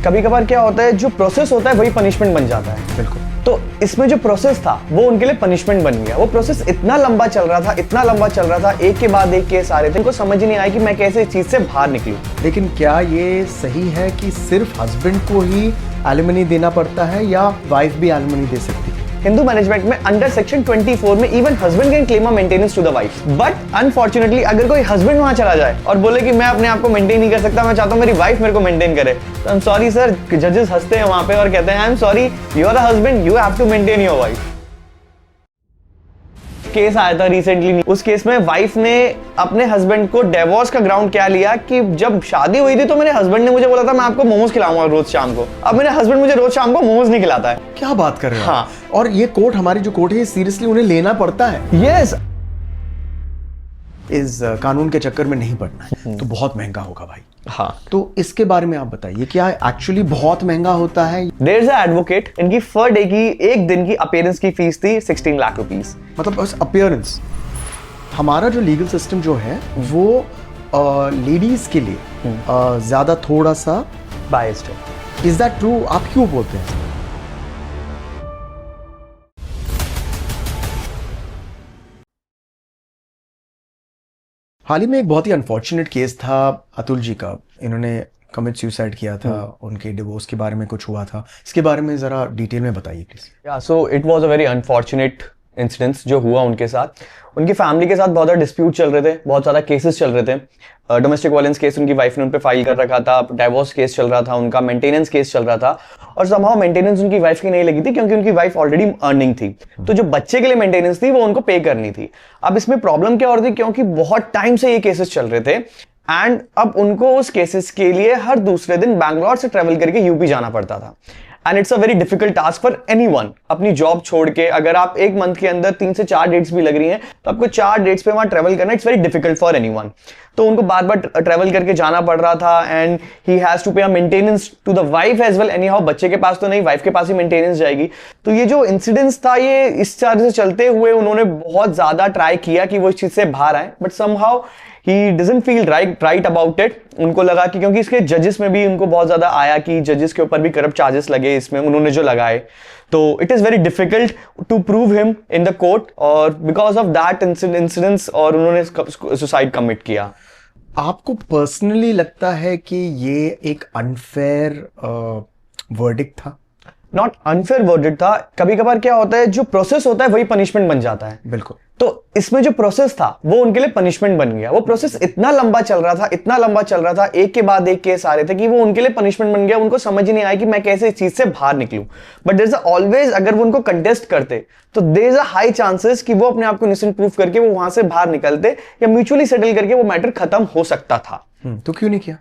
कभी कभार क्या होता है, जो प्रोसेस होता है वही पनिशमेंट बन जाता है। बिल्कुल। तो इसमें जो प्रोसेस था वो उनके लिए पनिशमेंट बन गया। वो प्रोसेस इतना लंबा चल रहा था, इतना लंबा चल रहा था, एक के बाद एक केस आ रहे थे। उनको समझ ही नहीं आया कि मैं कैसे इस चीज से बाहर निकलूं। लेकिन क्या ये सही है कि सिर्फ हस्बैंड को ही एलिमनी देना पड़ता है या वाइफ भी एलिमनी दे सकती है? हिंदू मैनेजमेंट में अंडर सेक्शन 24 में even husband can claim a maintenance to the wife. But unfortunately अगर कोई हस्बैंड वहां चला जाए और बोले कि मैं अपने आप को मेंटेन नहीं कर सकता, मैं चाहता हूं मेरी वाइफ मेरे को मेंटेन करे, तो आई एम सॉरी सर, जजेस हंसते हैं वहां पे और कहते हैं I am sorry, you are a husband, you have to maintain your wife. Case आया था रिसेंटली। उस केस में वाइफ ने अपने हस्बैंड को डिवोर्स का ग्राउंड क्या लिया कि जब शादी हुई थी तो मेरे हस्बैंड ने मुझे बोला था मैं आपको मोमोज खिलाऊंगा रोज शाम को। अब मेरे हस्बैंड मुझे रोज शाम को मोमोज नहीं खिलाता है। क्या बात कर रहे हो? हाँ। और ये कोर्ट, हमारी जो कोर्ट है, सीरियसली उन्हें लेना पड़ता है। यस। इस कानून के चक्कर में नहीं पड़ना है तो बहुत महंगा होगा भाई। हाँ, तो इसके बारे में आप बताइए, क्या एक्चुअली बहुत महंगा होता है? देयर इज अ एडवोकेट, इनकी पर डे की एक दिन की अपीयरेंस की फीस थी 16 लाख रुपीस। मतलब बस अपीयरेंस। हमारा जो लीगल सिस्टम जो है वो लेडीज के लिए ज्यादा थोड़ा सा बायस्ड है। Is that true? आप क्यों बोलते हैं? हाल ही में एक बहुत ही अनफॉर्चुनेट केस था अतुल जी का। इन्होंने कमिट सुसाइड किया था, उनके डिवोर्स के बारे में कुछ हुआ था। इसके बारे में जरा डिटेल में बताइए प्लीज। या so it was a very unfortunate incidents जो हुआ उनके साथ। उनकी फैमिली के साथ बहुत ज़्यादा डिस्प्यूट चल रहे थे, बहुत ज़्यादा केसेस चल रहे थे। डोमेस्टिक वायलेंस केस उनकी वाइफ ने उन पे फाइल कर रखा था, डाइवोर्स केस चल रहा था, उनका मेंटेनेंस केस चल रहा था। और समहाउ मेंटेनेंस उनकी वाइफ की नहीं लगी थी क्योंकि उनकी वाइफ ऑलरेडी अर्निंग थी। तो जो बच्चे के लिए मेंटेनेंस थी वो उनको पे करनी थी। अब इसमें प्रॉब्लम क्या हो रही थी, क्योंकि बहुत टाइम से ये केसेस चल रहे थे एंड अब उनको उस केसेस के लिए हर दूसरे दिन बैंगलोर से ट्रेवल करके यूपी जाना पड़ता था। And it's a very difficult task for anyone. अपनी जॉब छोड़ के अगर आप एक मंथ के अंदर 3 से 4 डेट्स भी लग रही हैं तो आपको 4 डेट्स पे वहां ट्रेवल करना it's very difficult for anyone. तो उनको बार बार ट्रेवल करके जाना पड़ रहा था and he has to pay a maintenance to the wife as well. Anyhow बच्चे के पास तो नहीं, वाइफ के पास ही मेंटेनेंस जाएगी। तो ये जो इंसिडेंट्स था, ये इस तरह से चलते हुए उन्होंने बहुत ज्यादा ट्राई किया कि वो इस चीज से बाहर आए, but somehow he doesn't feel right about it। उनको लगा कि क्योंकि इसके जजेस में भी उनको बहुत ज्यादा आया कि जजेस के ऊपर भी करप्ट चार्जेस लगे इसमें उन्होंने जो लगाए, तो it is very difficult to prove him in the court और बिकॉज ऑफ दैट इंसिडेंट्स और उन्होंने सुसाइड कमिट किया। आपको पर्सनली लगता है कि ये एक अनफेयर वर्डिक्ट था? नॉट अनफेयर वर्डिक्ट था। कभी कभार क्या होता है, जो प्रोसेस होता है वही पनिशमेंट बन जाता है। बिल्कुल। तो इसमें जो प्रोसेस था वो उनके लिए पनिशमेंट बन गया। वो प्रोसेस इतना लंबा चल रहा था, इतना लंबा चल रहा था, एक के बाद एक केस आ रहे थे कि वो उनके लिए पनिशमेंट बन गया। उनको समझ ही नहीं आया कि मैं कैसे इस चीज से बाहर निकलूं। बट देयर इज ऑलवेज, अगर वो उनको कंटेस्ट करते तो there is a high chances कि वो अपने आप को इनोसेंट प्रूव करके वो वहां से बाहर निकलते या म्यूचुअली सेटल करके वो मैटर खत्म हो सकता था। तो क्यों नहीं किया?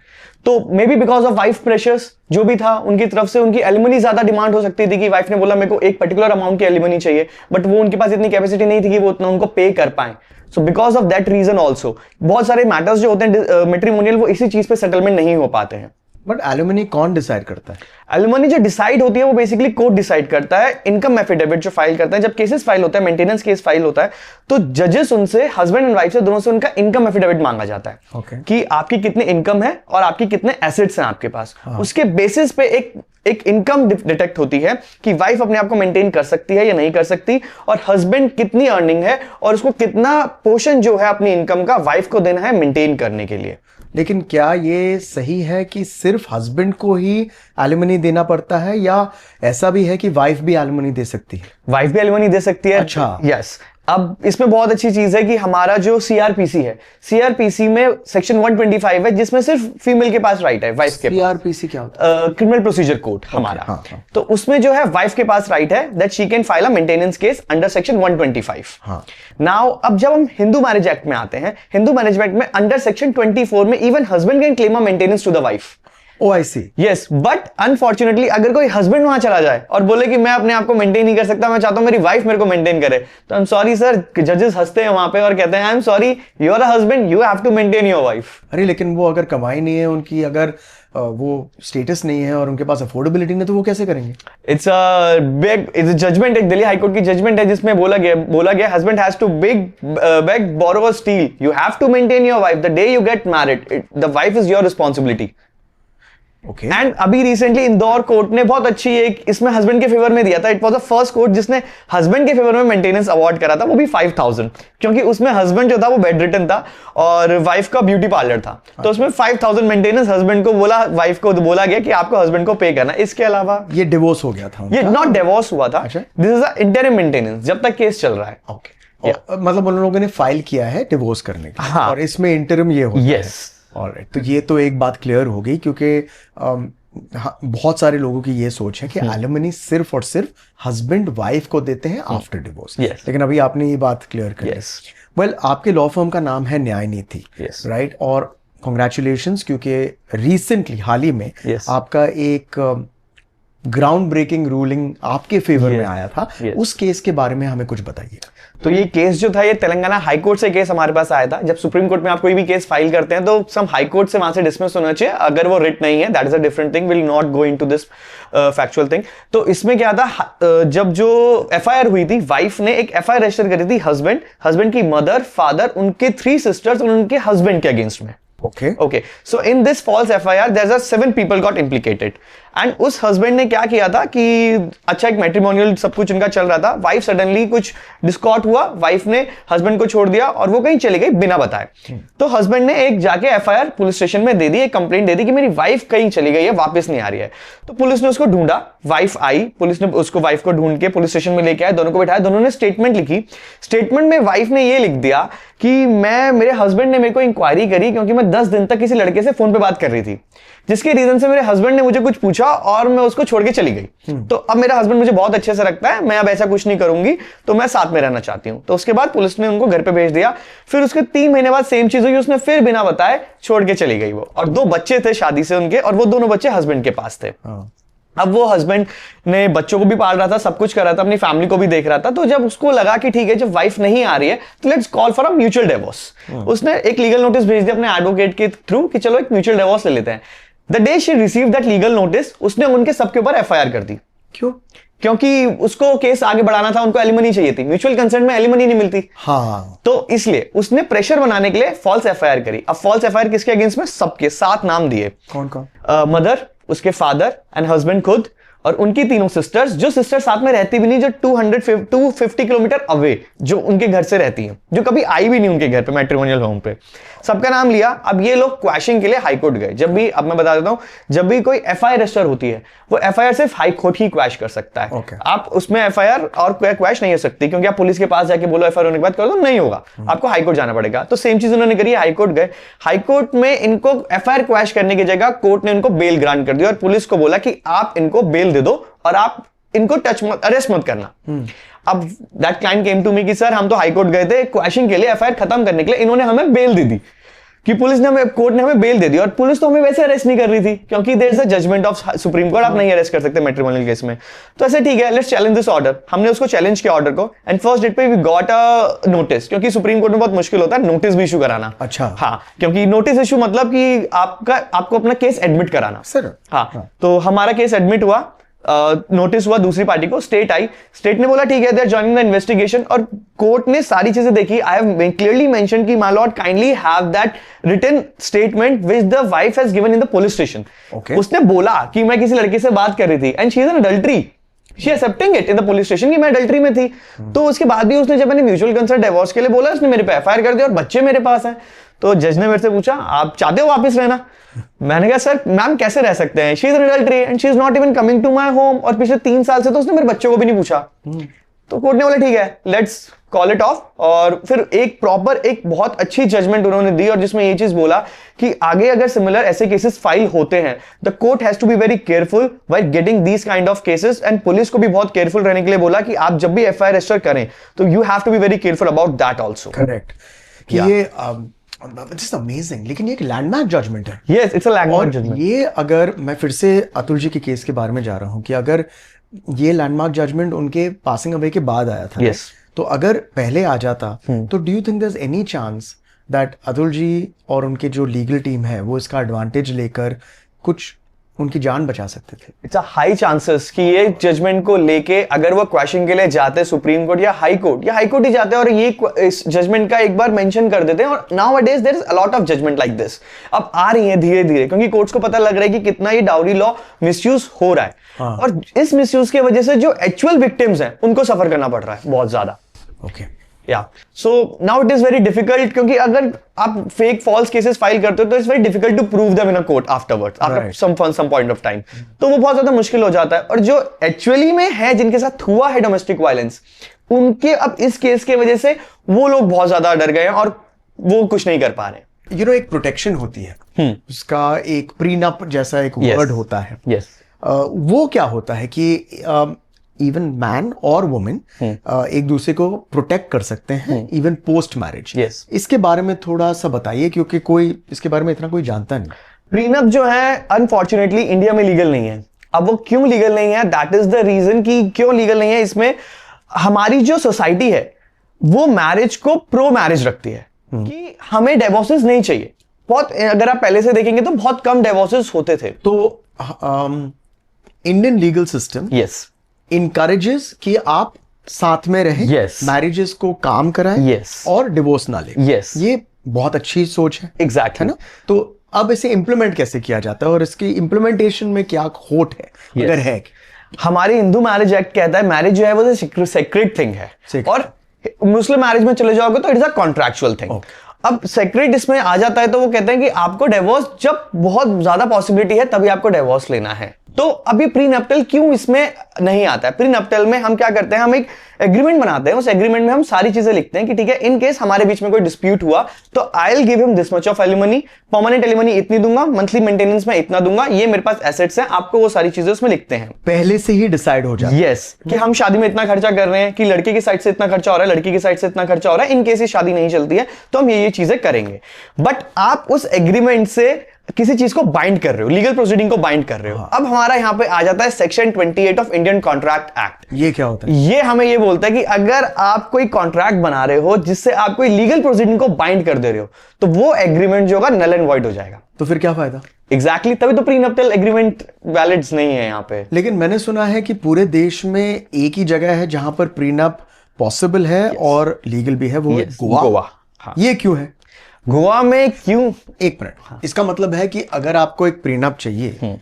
तो may be because of wife pressures जो भी था उनकी तरफ से। उनकी एलिमनी ज्यादा डिमांड हो सकती थी कि वाइफ ने बोला मेरे को एक पर्टिकुलर अमाउंट की एलिमनी चाहिए, बट वो उनके पास इतनी कैपेसिटी नहीं थी कि वो उतना उनको पे कर पाए। So because of that reason also बहुत सारे मैटर्स जो होते हैं मैट्रिमोनियल वो इसी चीज पे सेटलमेंट नहीं हो पाते हैं। बट एलिमनी कौन डिसाइड करता है? एलिमनी जो डिसाइड होती है वो बेसिकली कोर्ट डिसाइड करता है। इनकम एफिडेविट जो फाइल करता है, जब केसेस फाइल होता है, मेंटेनेंस केस फाइल होता है, तो जजेस उनसे, हस्बैंड एंड वाइफ से, दोनों से उनका इनकम एफिडेविट मांगा जाता है। Okay. कि आपकी कितनी इनकम है और आपकी कितने एसेट्स हैं आपके पास। उसके बेसिस पे एक इनकम डिटेक्ट होती है कि वाइफ अपने आप को मेंटेन कर सकती है या नहीं कर सकती, और हस्बैंड कितनी अर्निंग है और उसको कितना पोर्शन जो है अपनी इनकम का वाइफ को देना है मेंटेन करने के लिए। लेकिन क्या ये सही है कि सिर्फ हस्बैंड को ही एलिमनी देना पड़ता है या ऐसा भी है कि वाइफ भी एलिमनी दे सकती है? वाइफ भी एलिमनी दे सकती है। अच्छा। यस। अब इसमें बहुत अच्छी चीज है कि हमारा जो सीआरपीसी है, सीआरपीसी में सेक्शन 125 है जिसमें सिर्फ फीमेल के पास राइट है, वाइफ के। सीआरपीसी क्या होता है? क्रिमिनल प्रोसीजर कोड हमारा। हाँ। तो उसमें जो है वाइफ के पास राइट है that she can file a maintenance case under section 125। Now अब जब हम हिंदू मैरिज एक्ट में आते हैं, हिंदू मैरिज एक्ट में अंडर सेक्शन 24 में even husband can claim a maintenance to the wife. OIC। Yes, but unfortunately अगर कोई हस्बैंड वहां चला जाए और बोले कि मैं अपने आप को मेंटेन नहीं कर सकता, मैं चाहता हूं मेरी वाइफ मेरे को मेंटेन करे, तो आई एम सॉरी सर, जजेस हंसते हैं वहां पे और कहते हैं I am sorry, you are a husband, you have to maintain your wife. अरे लेकिन वो अगर कमाई नहीं है उनकी, अगर वो स्टेटस नहीं है और उनके पास अफोर्डेबिलिटी नहीं, तो वो कैसे करेंगे? इट्स जजमेंट, एक दिल्ली हाई कोर्ट की जजमेंट है जिसमें बोला गया husband has to beg borrow steal, you have to maintain your wife the day you get married, the wife is your responsibility. Okay. And अभी रिसेंटली इंदौर कोर्ट ने बहुत अच्छी एक इसमें हस्बैंड के फेवर में दिया था। It was the first court जिसने हस्बैंड के फेवर में मेंटेनेंस अवार्ड करा था, वो भी 5000, क्योंकि उसमें हस्बैंड जो था वो बेड रिटन था और वाइफ का ब्यूटी पार्लर था, तो उसमें 5000 मेंटेनेंस हस्बैंड को बोला, वाइफ को बोला गया कि आपको हस्बैंड को पे करना। इसके अलावा ये डिवोर्स हो गया था ये नॉट डिवोर्स हुआ था, अच्छा। This is a interim maintenance जब तक केस चल रहा है। ओके। मतलब उन लोगों ने फाइल किया है डिवोर्स करने का, हाँ। और इसमें इंटरिम ये होता है। यस। ऑलराइट, तो ये तो एक बात क्लियर हो गई, क्योंकि हाँ, बहुत सारे लोगों की ये सोच है कि एलिमनी सिर्फ और सिर्फ हस्बैंड वाइफ को देते हैं आफ्टर डिवोर्स। Yes. लेकिन अभी आपने ये बात क्लियर कर दी। Yes. वेल, आपके लॉ फर्म का नाम है न्याय नीति, Yes. राइट? और कॉन्ग्रेचुलेशंस, क्योंकि रिसेंटली हाल ही में Yes. आपका एक ग्राउंड ब्रेकिंग रूलिंग आपके फेवर में आया था। Yes. उस केस के बारे में हमें कुछ बताइए। तो ये केस जो था, ये तेलंगाना हाई कोर्ट से केस हमारे पास आया था। जब सुप्रीम कोर्ट में आप कोई भी केस फाइल करते हैं तो सम हाई कोर्ट से वहां से डिसमिस होना चाहिए, अगर वो रिट नहीं है, that is a different thing, will not go into this factual thing. तो इसमें क्या था, जब जो एफआईआर हुई थी, वाइफ ने एक एफआईआर रजिस्टर करी थी हस्बैंड की मदर, फादर, उनके 3 सिस्टर्स और उनके हस्बैंड के अगेंस्ट में। Okay. So in this false FIR, there's a 7 people got implicated. And उस हस्बैंड ने क्या किया था कि अच्छा एक मैट्रिमोनियल सब कुछ उनका चल रहा था, वाइफ सडनली कुछ डिस्कॉर्ड हुआ, वाइफ ने हस्बैंड को छोड़ दिया और वो कहीं चली गई बिना बताए। तो हस्बैंड ने एक जाके एफआईआर पुलिस स्टेशन में दे दी, एक कंप्लेंट दे दी कि मेरी वाइफ कहीं चली गई है, वापस नहीं आ रही है। तो पुलिस ने उसको ढूंढा, वाइफ आई, पुलिस ने उसको वाइफ को ढूंढ के पुलिस स्टेशन में लेके आए, दोनों को बिठाया, दोनों ने स्टेटमेंट लिखी। स्टेटमेंट में वाइफ ने ये लिख दिया कि मेरे हस्बैंड ने मेरे को इंक्वायरी करी क्योंकि मैं 10 दिन तक किसी लड़के से फोन पे बात कर रही थी, जिसके रीजन से मेरे हस्बैंड ने मुझे कुछ पूछा और मैं उसको छोड़ के चली गई। तो अब मेरा हस्बैंड मुझे बहुत अच्छे से रखता है, मैं अब ऐसा कुछ नहीं करूंगी, तो मैं साथ में रहना चाहती हूं। तो उसके बाद पुलिस ने उनको घर पे भेज दिया। फिर उसके 3 महीने बाद सेम चीज हुई, उसने फिर बिना बताए छोड़ के चली गई वो, और 2 बच्चे थे शादी से उनके, और वो दोनों बच्चे हस्बैंड के पास थे। अब वो हस्बैंड ने बच्चों को भी पाल रहा था, सब कुछ कर रहा था, अपनी फैमिली को भी देख रहा था। तो जब उसको लगा कि ठीक है, जब वाइफ नहीं आ रही है तो let's call for a mutual divorce, उसने एक लीगल नोटिस भेज दिया अपने एडवोकेट के थ्रू कि चलो एक म्यूचुअल डिवोर्स ले लेते हैं। The day she receive that legal notice, उसने उनके सबके ऊपर एफआईआर कर दी। क्यों? क्योंकि उसको केस आगे बढ़ाना था, उनको एलिमनी चाहिए थी, म्यूचुअल कंसेंट में एलिमनी नहीं मिलती। हाँ, तो इसलिए उसने प्रेशर बनाने के लिए फॉल्स एफआईआर करी। अब फॉल्स एफआईआर किसके अगेंस्ट में? सबके 7 नाम दिए। कौन कौन? मदर, उसके फादर एंड हस्बैंड खुद, और उनकी 3 सिस्टर्स, जो सिस्टर साथ में रहती भी नहीं, जो 250 किलोमीटर अवे जो उनके घर से रहती हैं, जो कभी आई भी नहीं उनके घर पे मैट्रिमोनियल होम पे, सबका नाम लिया। अब ये लोग क्वैशिंग के लिए हाई कोर्ट गए। जब भी, अब मैं बता देता हूं, जब भी कोई एफआईआर रजिस्टर होती है, वो एफआईआर सिर्फ हाई कोर्ट ही क्वैश कर सकता है। आप उसमें एफआईआर और क्वैश नहीं हो सकती, क्योंकि आप पुलिस के पास जाके बोलो एफआईआर होने के बाद कर दो, नहीं होगा, आपको हाई कोर्ट जाना पड़ेगा। तो सेम चीज उन्होंने करी, हाई कोर्ट गए। हाई कोर्ट में इनको एफआईआर क्वैश करने की जगह कोर्ट ने इनको बेल ग्रांट कर दिया और पुलिस को बोला कि आप इनको बेल दे दो और आप इनको टच मत, अरेस्ट मत करना। अब that client came to me कि सर हम तो हाई कोर्ट गए थे क्वैशिंग के लिए, एफआईआर खत्म करने के लिए, इन्होंने हमें बेल दे दी, कि पुलिस ने हमें, कोर्ट ने हमें बेल दे दी, और पुलिस तो हमें वैसे अरेस्ट नहीं कर रही थी क्योंकि there is a judgment of supreme court, आप नहीं अरेस्ट कर सकते मैट्रिमोनियल केस में। तो ऐसे ठीक है, लेट्स चैलेंज दिस ऑर्डर। हमने उसको चैलेंज किया ऑर्डर को, एंड फर्स्ट डेट पे वी गॉट अ नोटिस, क्योंकि सुप्रीम कोर्ट में बहुत मुश्किल होता है नोटिस भी इशू कराना। अच्छा। हाँ, क्योंकि नोटिस इशू मतलब कि आपको अपना केस एडमिट कराना। सर, हाँ, तो हमारा केस एडमिट हुआ, नोटिस हुआ दूसरी पार्टी को, स्टेट आई, स्टेट ने बोला ठीक है, they are joining the investigation, और कोर्ट ने सारी चीजें देखी। आई हैव क्लियरली मेंशन कि my lord kindly have that written statement which the wife has given in the police station. उसने बोला कि मैं किसी लड़के से बात कर रही थी and she is an adultery, she accepting it in the police station कि मैं अडल्टरी में थी। तो उसके बाद भी उसने, जब मैंने म्यूचुअल कंसेंट डिवोर्स के लिए बोला, उसने मेरे पे एफआईआर कर दिया और बच्चे मेरे पास हैं। तो जज ने मेरे से पूछा आप चाहते हो वापस रहना? मैंने कहा सर मैम कैसे रह सकते हैं, she is an adultery and she is not even coming to my home, और पिछले 3 साल से तो उसने मेरे बच्चों को भी नहीं पूछा। तो कोर्ट ने बोला ठीक है, लेट्स कॉल इट ऑफ, और फिर एक बहुत अच्छी जजमेंट उन्होंने दी, और जिसमें ये चीज बोला कि आगे अगर सिमिलर ऐसे केसेस फाइल होते हैं, the court has to be very careful while getting these kind of cases, and police को भी बहुत केयरफुल रहने के लिए बोला कि आप जब भी एफआईआर रजिस्टर करें तो you have to be very careful about that also. Correct. ये जस्ट अमेजिंग, लेकिन ये एक लैंडमार्क जजमेंट है। Yes, it's a landmark judgment. ये अगर मैं फिर से अतुल जी के केस के बारे में जा रहा हूं कि अगर ये लैंडमार्क जजमेंट उनके पासिंग अवे के बाद आया था, yes. तो अगर पहले आ जाता तो do you think there is any chance that Atul ji और उनके जो लीगल टीम है वो इसका एडवांटेज लेकर कुछ उनकी जान बचा सकते थे। इट्स अ हाई चांसेस कि ये जजमेंट को लेके अगर वो क्वेश्चन के लिए जाते सुप्रीम कोर्ट या हाई कोर्ट ही जाते और ये इस जजमेंट का एक बार मेंशन कर देते हैं। और nowadays there is a lot of judgment like this अब आ रही है धीरे धीरे, क्योंकि कोर्ट्स को पता लग रहा है कि कितना ये डाउरी लॉ मिसयूज हो रहा है। हाँ। और इस मिसयूज की वजह से जो एक्चुअल विक्टिम्स हैं उनको सफर करना पड़ रहा है बहुत ज्यादा। ओके या so now it is very difficult, क्योंकि अगर आप फेक फॉल्स केसेस फाइल करते हो तो it's very difficult to prove them in a court afterwards after some point of time. तो वो बहुत ज्यादा मुश्किल हो जाता है। और जो एक्चुअली में है, जिनके साथ हुआ है डोमेस्टिक वायलेंस, उनके अब इस केस की वजह से वो लोग बहुत ज्यादा डर गए हैं और वो कुछ नहीं कर पा रहे। यू नो एक प्रोटेक्शन होती है, उसका एक प्रीनप जैसा एक वर्ड होता है। यस वो क्या होता है कि इवन मैन और वुमेन एक दूसरे को प्रोटेक्ट कर सकते हैं इवन पोस्ट मैरिज। Yes. इसके बारे में थोड़ा सा बताइए, क्योंकि कोई इसके बारे में इतना कोई जानता नहीं। प्रीनप जो है अनफॉर्चुनेटली इंडिया में लीगल नहीं है। अब वो क्यों लीगल नहीं है, दैट इज द रीजन कि क्यों लीगल नहीं है। इसमें हमारी जो सोसाइटी है वो मैरिज को प्रो मैरिज रखती है कि हमें डिवोर्सेस नहीं चाहिए। बहुत, अगर आप पहले से देखेंगे तो बहुत कम डिवोर्सेस होते थे। तो Indian legal system yes encourages कि आप साथ में रहें, Yes. मैरिजेस को काम कराएं, Yes. और डिवोर्स ना लें। Yes. ये बहुत अच्छी सोच है, एग्जैक्टली है ना? तो अब इसे इम्प्लीमेंट कैसे किया जाता है और इसकी इम्प्लीमेंटेशन में क्या खोट है, Yes. अगर है? हमारे हिंदू मैरिज एक्ट कहता है मैरिज जो है वो सेक्रेट थिंग है। Sacred. और मुस्लिम मैरिज में चले जाओगे तो it is a contractual thing. अब सेक्रेट इसमें आ जाता है तो वो कहते हैं कि आपको डिवोर्स जब बहुत ज्यादा पॉसिबिलिटी है तभी आपको डिवोर्स लेना है। तो अभी प्रीनप्टल क्यों इसमें नहीं आता है? प्रीनप्टल में हम क्या करते हैं, हम एक एग्रीमेंट बनाते हैं। उस एग्रीमेंट में हम सारी चीजें लिखते हैं कि ठीक है, इन केस हमारे बीच में कोई डिस्प्यूट हुआ तो आई will give him this much of alimony, permanent alimony इतनी दूंगा, मंथली मेंटेनेंस में इतना दूंगा, ये मेरे पास एसेट्स हैं। आपको वो सारी चीजें उसमें लिखते हैं, पहले से ही डिसाइड हो जाता है। यस कि हम शादी में इतना खर्चा कर रहे हैं, कि लड़के की साइड से इतना खर्चा हो रहा है, लड़की की साइड से इतना खर्चा हो रहा है। इन केस ये शादी नहीं चलती है तो हम ये चीजें करेंगे। बट आप उस एग्रीमेंट से किसी चीज को बाइंड कर रहे हो, लीगल प्रोसीडिंग को बाइंड कर रहे हो। अब हमारा यहां पे आ जाता है section 28 of Indian contract act. ये क्या होता है? ये हमें ये बोलता है कि अगर आप कोई कॉन्ट्रैक्ट बना रहे हो जिससे आप कोई लीगल प्रोसीडिंग को बाइंड कर दे रहे हो तो वो एग्रीमेंट जो होगा नल एंड वॉइड हो जाएगा। तो फिर क्या फायदा? एग्जैक्टली तभी तो प्रीनप्टल एग्रीमेंट वैलिड नहीं है यहाँ पे। लेकिन मैंने सुना है कि पूरे देश में एक ही जगह है जहां पर प्रीनप पॉसिबल है और लीगल भी है, वो है गोवा। हाँ। ये क्यों है? गोवा में क्यों? एक मिनट, इसका मतलब है कि अगर आपको एक प्रीनप चाहिए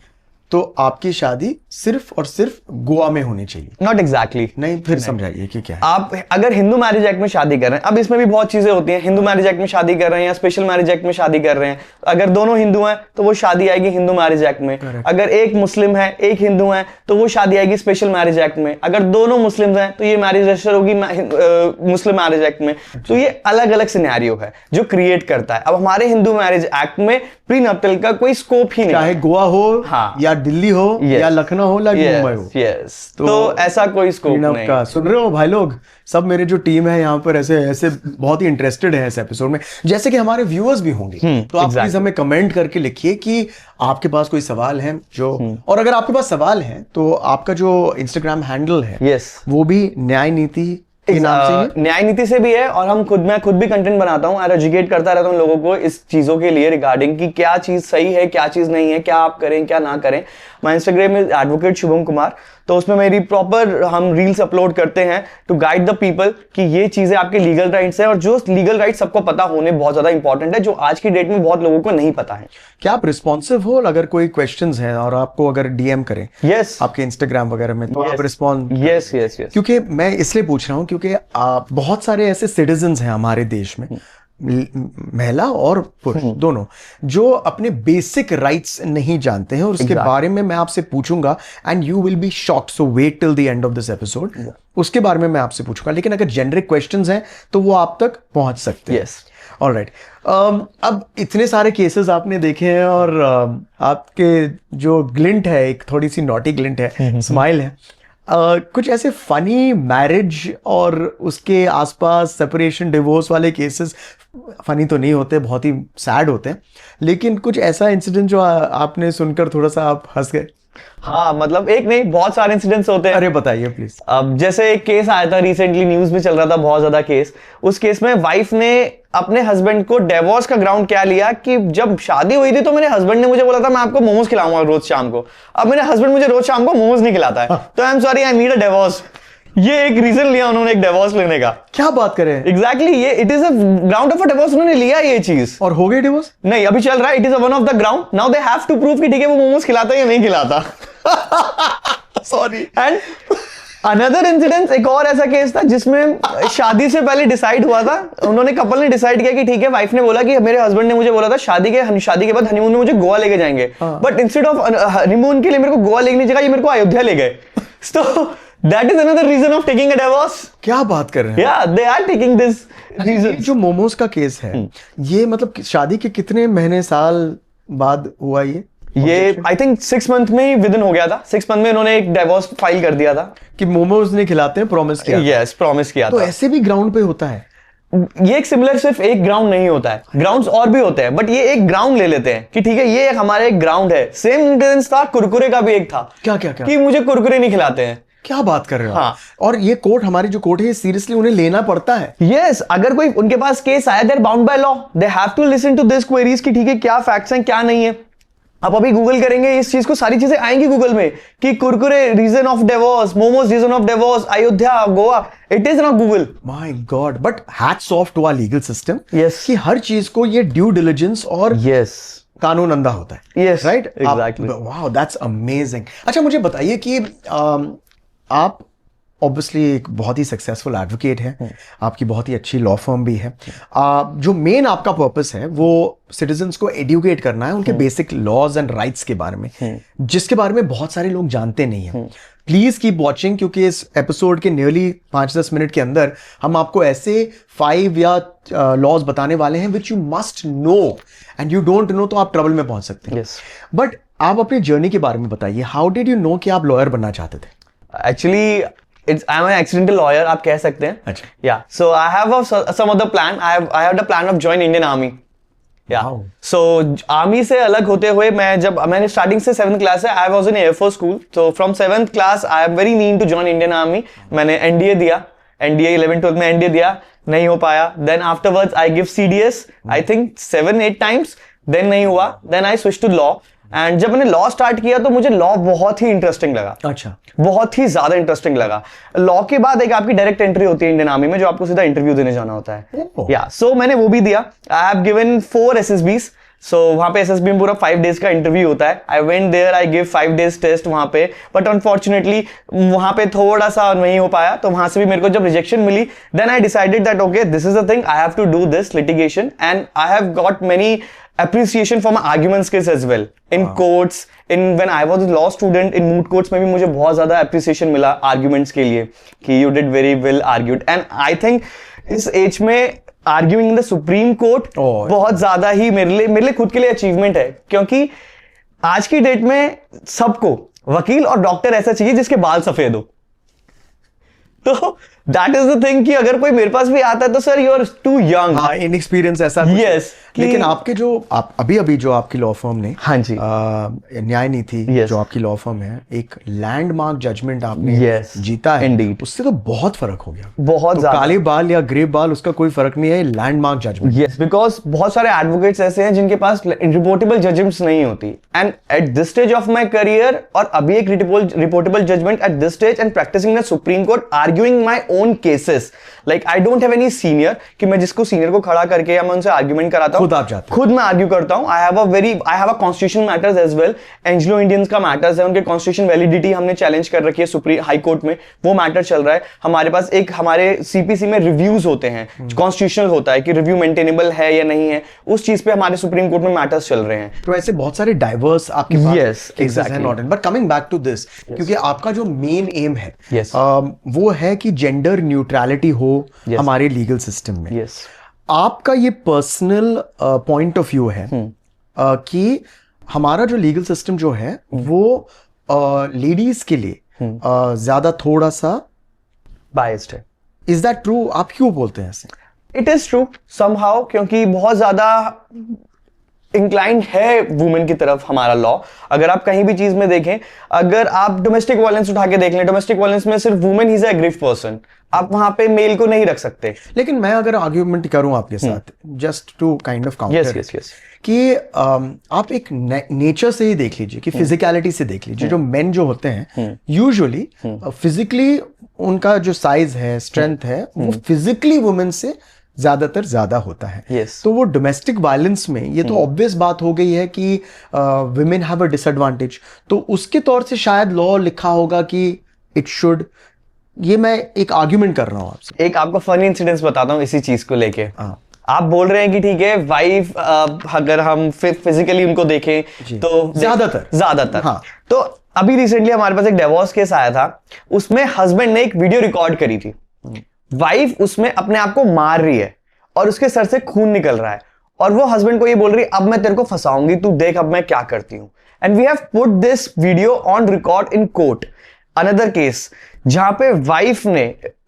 तो आपकी शादी सिर्फ और सिर्फ गोवा में होनी चाहिए। Not exactly. नहीं, फिर समझाइए कि क्या है। आप अगर हिंदू मैरिज एक्ट में शादी कर रहे हैं, अब इसमें भी बहुत चीजें होती हैं। हिंदू मैरिज एक्ट में शादी कर रहे हैं या स्पेशल मैरिज एक्ट में शादी कर रहे हैं, अगर दोनों हिंदू हैं तो वो शादी आएगी हिंदू मैरिज एक्ट में। अगर एक मुस्लिम है एक हिंदू है तो वो शादी आएगी स्पेशल मैरिज एक्ट में। अगर दोनों मुस्लिम हैं तो ये मैरिज रजिस्टर होगी मुस्लिम मैरिज एक्ट में। तो ये अलग अलग सिनेरियो है जो क्रिएट करता है। अब हमारे हिंदू मैरिज एक्ट में प्रीनप्टल का कोई स्कोप ही नहीं, चाहे गोवा हो या दिल्ली हो या लखनऊ हो या मुंबई हो। यस, तो ऐसा कोई स्कोप नहीं का। सुन रहे हो भाई लोग, सब मेरे जो टीम है यहाँ पर ऐसे ऐसे बहुत ही इंटरेस्टेड है इस एपिसोड में, जैसे कि हमारे व्यूअर्स भी होंगे। तो आप प्लीज हमें कमेंट करके लिखिए कि आपके पास कोई सवाल है जो, और अगर आपके पास सवाल है तो आपका जो इंस्टाग्राम हैंडल है वो भी न्याय नीति न्याय नीति से भी है। और मैं खुद भी कंटेंट बनाता हूँ और एजुकेट करता रहता हूँ लोगों को इस चीजों के लिए रिगार्डिंग कि क्या चीज सही है क्या चीज नहीं है, क्या आप करें क्या ना करें। माय इंस्टाग्राम में एडवोकेट शुभम कुमार, तो उसमें मेरी प्रॉपर हम रील्स अपलोड करते हैं टू गाइड द पीपल कि ये चीजें आपके लीगल राइट्स है। और जो लीगल राइट्स सबको पता होने बहुत ज्यादा इंपॉर्टेंट है, जो आज की डेट में बहुत लोगों को नहीं पता है। क्या आप रिस्पॉन्सिव हो अगर कोई क्वेश्चंस हैं और आपको अगर डीएम करें आपके इंस्टाग्राम वगैरह में, तो आप रिस्पॉन्ड? यस। क्योंकि मैं इसलिए पूछ रहा हूँ क्योंकि बहुत सारे ऐसे सिटीजन्स हैं हमारे देश में, महिला और पुरुष दोनों, जो अपने बेसिक राइट्स नहीं जानते हैं और उसके बारे में मैं आपसे पूछूंगा and you will be shocked. So wait till the end of this episode, उसके बारे में मैं आपसे पूछूंगा। लेकिन अगर जेनरिक क्वेश्चंस हैं तो वो आप तक पहुंच सकते हैं। ऑलराइट, अब इतने सारे केसेस आपने देखे हैं और आपके जो ग्लिंट है, एक थोड़ी सी नॉटी ग्लिंट है, स्माइल है, कुछ ऐसे फनी मैरिज और उसके आसपास सेपरेशन डिवोर्स वाले केसेस, फनी तो नहीं होते, बहुत ही सैड होते हैं, लेकिन कुछ ऐसा इंसिडेंट जो आपने सुनकर थोड़ा सा आप हंस गए? हाँ मतलब एक नहीं, बहुत सारे इंसिडेंट्स होते हैं। अरे बताइए प्लीज। अब जैसे एक केस आया था रिसेंटली, न्यूज में चल रहा था बहुत ज्यादा केस। उस केस में वाइफ ने अपने हस्बैंड को डिवोर्स का ग्राउंड क्या लिया कि जब शादी हुई थी तो मेरे हस्बैंड ने मुझे बोला था मैं आपको मोमोज खिलाऊंगा रोज शाम को। अब मेरे हस्बैंड मुझे रोज शाम को मोमोज नहीं खिलाता है, तो आई am sorry, I need a divorce. ये एक रीजन लिया उन्होंने एक डिवोर्स लेने का। क्या बात करें। एग्जैक्टली ये it is a ground of a divorce, उन्होंने लिया ये चीज। और हो गई डिवोर्स? नहीं अभी चल रहा है, it is one of the ground. Now they have to prove कि ठीक है वो मोमोज खिलाता है या नहीं खिलाता। सॉरी। एंड अनदर इंसिडेंट, एक और ऐसा केस था जिसमें शादी से पहले डिसाइड हुआ था, उन्होंने कपल ने डिसाइड किया कि ठीक है, वाइफ ने बोला कि मेरे हस्बैंड ने मुझे बोला था शादी के बाद हनीमून में मुझे गोवा लेके जाएंगे, बट इंस्टेड ऑफ हनीमून के लिए मेरे को गोवा लेने की जगह ये मेरे को अयोध्या ले गए। So that is another reason of taking a divorce. क्या बात कर रहे हैं। या they are taking this reason. जो मोमोज का केस है, ये मतलब शादी के कितने महीने साल बाद हुआ ये आई थिंक 6 मंथ में ही विद इन हो गया था। 6 मंथ में उन्होंने एक डिवोर्स फाइल कर दिया था कि मोमोज नहीं खिलाते हैं, प्रॉमिस किया। यस प्रॉमिस किया तो था। ऐसे भी ग्राउंड पे होता है? ये एक सिमिलर सिर्फ एक ग्राउंड नहीं होता है, ग्राउंड्स और भी होते हैं, बट ये एक ग्राउंड ले लेते हैं कि ठीक है ये हमारा एक ग्राउंड है। सेम इंसिडेंस था कुरकुरे का भी एक था। क्या क्या क्या? कि मुझे कुरकुरे नहीं खिलाते हैं। क्या बात कर रहे हो? हाँ। और ये कोर्ट, हमारी जो कोर्ट है, ये सीरियसली उन्हें लेना पड़ता है। यस अगर कोई उनके पास केस आया, they are bound by law, they have to listen to this queries कि ठीक है क्या फैक्ट्स हैं क्या नहीं है। आप अभी गूगल करेंगे इस चीज को, सारी चीजें आएंगी गूगल में कि Kurkure reason of divorce, momos reason of divorce, Ayodhya, Goa, it is not Google. My god, but hats off to our legal system. Yes. कि हर चीज को ये ड्यू डिलिजेंस और यस कानून अंधा होता है। Yes, right, exactly. Wow that's amazing. अच्छा मुझे बताइए कि आप ऑब्वियसली एक बहुत ही सक्सेसफुल एडवोकेट हैं, आपकी बहुत ही अच्छी लॉ फर्म भी है। जो मेन आपका पर्पस है वो सिटीजन्स को एडुकेट करना है उनके बेसिक लॉज एंड राइट्स के बारे में, जिसके बारे में बहुत सारे लोग जानते नहीं हैं। प्लीज कीप वॉचिंग, क्योंकि इस एपिसोड के नियरली 5-10 मिनट के अंदर हम आपको ऐसे 5 या लॉज बताने वाले हैं which you must know, and you don't know तो आप ट्रबल में पहुंच सकते हैं। Yes. बट आप अपनी जर्नी के बारे में बताइए। हाउ डिड यू नो कि आप लॉयर बनना चाहते थे? Actually I am an accidental lawyer आप कह सकते हैं। अच्छा। Yeah so I have some of the plan, I have the plan of join Indian army. Yeah so army से अलग होते हुए मैंने स्टार्टिंग से 7th क्लास है, I was in air force school, तो from 7th class I am very need to join Indian army. मैंने NDA दिया, एनडीए 11th-12th में एनडीए दिया, नहीं हो पाया। Then afterwards I give CDS I think 7-8 times, then नहीं हुआ। Then I switch to law, and जब मैंने लॉ स्टार्ट किया तो मुझे लॉ बहुत ही इंटरेस्टिंग लगा। अच्छा। बहुत ही ज्यादा इंटरेस्टिंग लगा। लॉ के बाद एक आपकी डायरेक्ट एंट्री होती है इंडियन आर्मी में, जो आपको सीधा इंटरव्यू देने जाना होता है। या सो मैंने वो भी दिया। I have given 4 SSBs। सो वहां पे SSB में पूरा 5 डेज का इंटरव्यू होता है। I went there, I give 5 days test वहां पे, बट अनफॉर्चुनेटली वहां पे थोड़ा सा नहीं हो पाया, तो वहां से भी मेरे को जब रिजेक्शन मिली, then I decided that okay this is the thing, I have to do this litigation, and I have got many appreciation for my argument skills as well in courts, when I was a law student in moot courts में भी मुझे बहुत ज्यादा appreciation मिला arguments के लिए कि you did very well argued, and I think इस एज में arguing in the Supreme Court बहुत ज्यादा ही मेरे लिए खुद के लिए achievement है, क्योंकि आज की डेट में सबको वकील और डॉक्टर ऐसा चाहिए जिसके बाल सफेद हो। तो दैट इज द थिंग कि अगर कोई मेरे पास भी आता है तो sir you are too young, inexperience ऐसा। Yes, लेकिन आपके जो आप अभी जो आपकी लॉ फर्म ने, हाँ जी, न्याय नीति Yes. जो आपकी लॉ फर्म है, एक लैंडमार्क जजमेंट आपने Yes, जीता है। indeed. उससे तो बहुत फर्क हो गया। बहुत तो ज्यादा। काले बाल या ग्रे बाल उसका कोई फर्क नहीं है, लैंडमार्क जजमेंट। यस, बिकॉज बहुत सारे एडवोकेट्स ऐसे हैं जिनके पास रिपोर्टेबल जजमेंट्स नहीं होती, and at this stage of my career, और अभी एक reportable judgment at this stage and practising the supreme court, arguing my own cases, like I don't have any senior कि मैं जिसको सीनियर को खड़ा करके या मैं उनसे आर्ग्यूमेंट कराता हूं, खुद आप जाते हैं। खुद मैं आर्ग्यू करता हूं। I have a constitutional matters as well. Anglo Indians का मैटर्स है, उनके कॉन्स्टिट्यूशन वैलिडिटी हमने चैलेंज कर रखी है सुप्रीम हाई कोर्ट में, वो मैटर चल रहा है। हमारे पास एक हमारे सीपीसी में रिव्यूज होते हैं, कॉन्स्टिट्यूशनल होता है कि रिव्यू मेंटेनेबल है या नहीं है, उस चीज पे हमारे सुप्रीम कोर्ट में मैटर्स चल रहे हैं। तो ऐसे बहुत सारे डाइवर्स आपके पास Yes, केसेस हैं, exactly. Not in, but coming back to this, क्योंकि आपका जो मेन एम है Yes. वो है कि जेंडर न्यूट्रलिटी हो Yes. हमारे लीगल सिस्टम में। यस, आपका ये पर्सनल पॉइंट ऑफ व्यू है कि हमारा जो लीगल सिस्टम जो है वो लेडीज के लिए ज्यादा थोड़ा सा बायस्ड है। Is that true? आप क्यों बोलते हैं ऐसे? इट इज ट्रू समहाउ, क्योंकि बहुत ज्यादा इंक्लाइंड है वुमेन की तरफ हमारा लॉ। अगर आप कहीं भी चीज में देखें, अगर आप डोमेस्टिक वायलेंस उठा के देख लें, डोमेस्टिक वायलेंस में सिर्फ women he is a aggrieved person, आप वहां पे मेल को नहीं रख सकते। लेकिन मैं अगर आर्ग्यूमेंट करूं आपके साथ, just to kind of counter, yes कि आप एक नेचर से ही देख लीजिए, कि फिजिकलिटी से देख लीजिए, जो मेन जो होते हैं यूजुअली फिजिकली उनका जो साइज है, स्ट्रेंथ है, वो फिजिकली वुमेन से ज्यादातर ज्यादा होता है। Yes. तो वो डोमेस्टिक वायलेंस में ये तो ऑब्वियस बात हो गई है कि वुमेन हैव अ डिसएडवांटेज, तो उसके तौर से शायद लॉ लिखा होगा कि इट शुड, ये मैं एक आर्ग्यूमेंट कर रहा हूं आपसे। एक आपको फनी इंसिडेंस बताता हूँ इसी चीज को लेके। आप बोल रहे हैं कि ठीक है वाइफ, अगर हम फिजिकली उनको देखें तो ज्यादातर हाँ। तो अभी रिसेंटली हमारे पास एक डिवोर्स केस आया था, उसमें हस्बैंड ने एक वीडियो रिकॉर्ड करी थी, वाइफ उसमें अपने आप को मार रही है और उसके सर से खून निकल रहा है, और वो हस्बैंड को ये बोल रही है अब मैं तेरे को फंसाऊंगी, तू देख अब मैं क्या करती हूं। And we have put this video on record in court. Another case जहां पे वाइफ ने,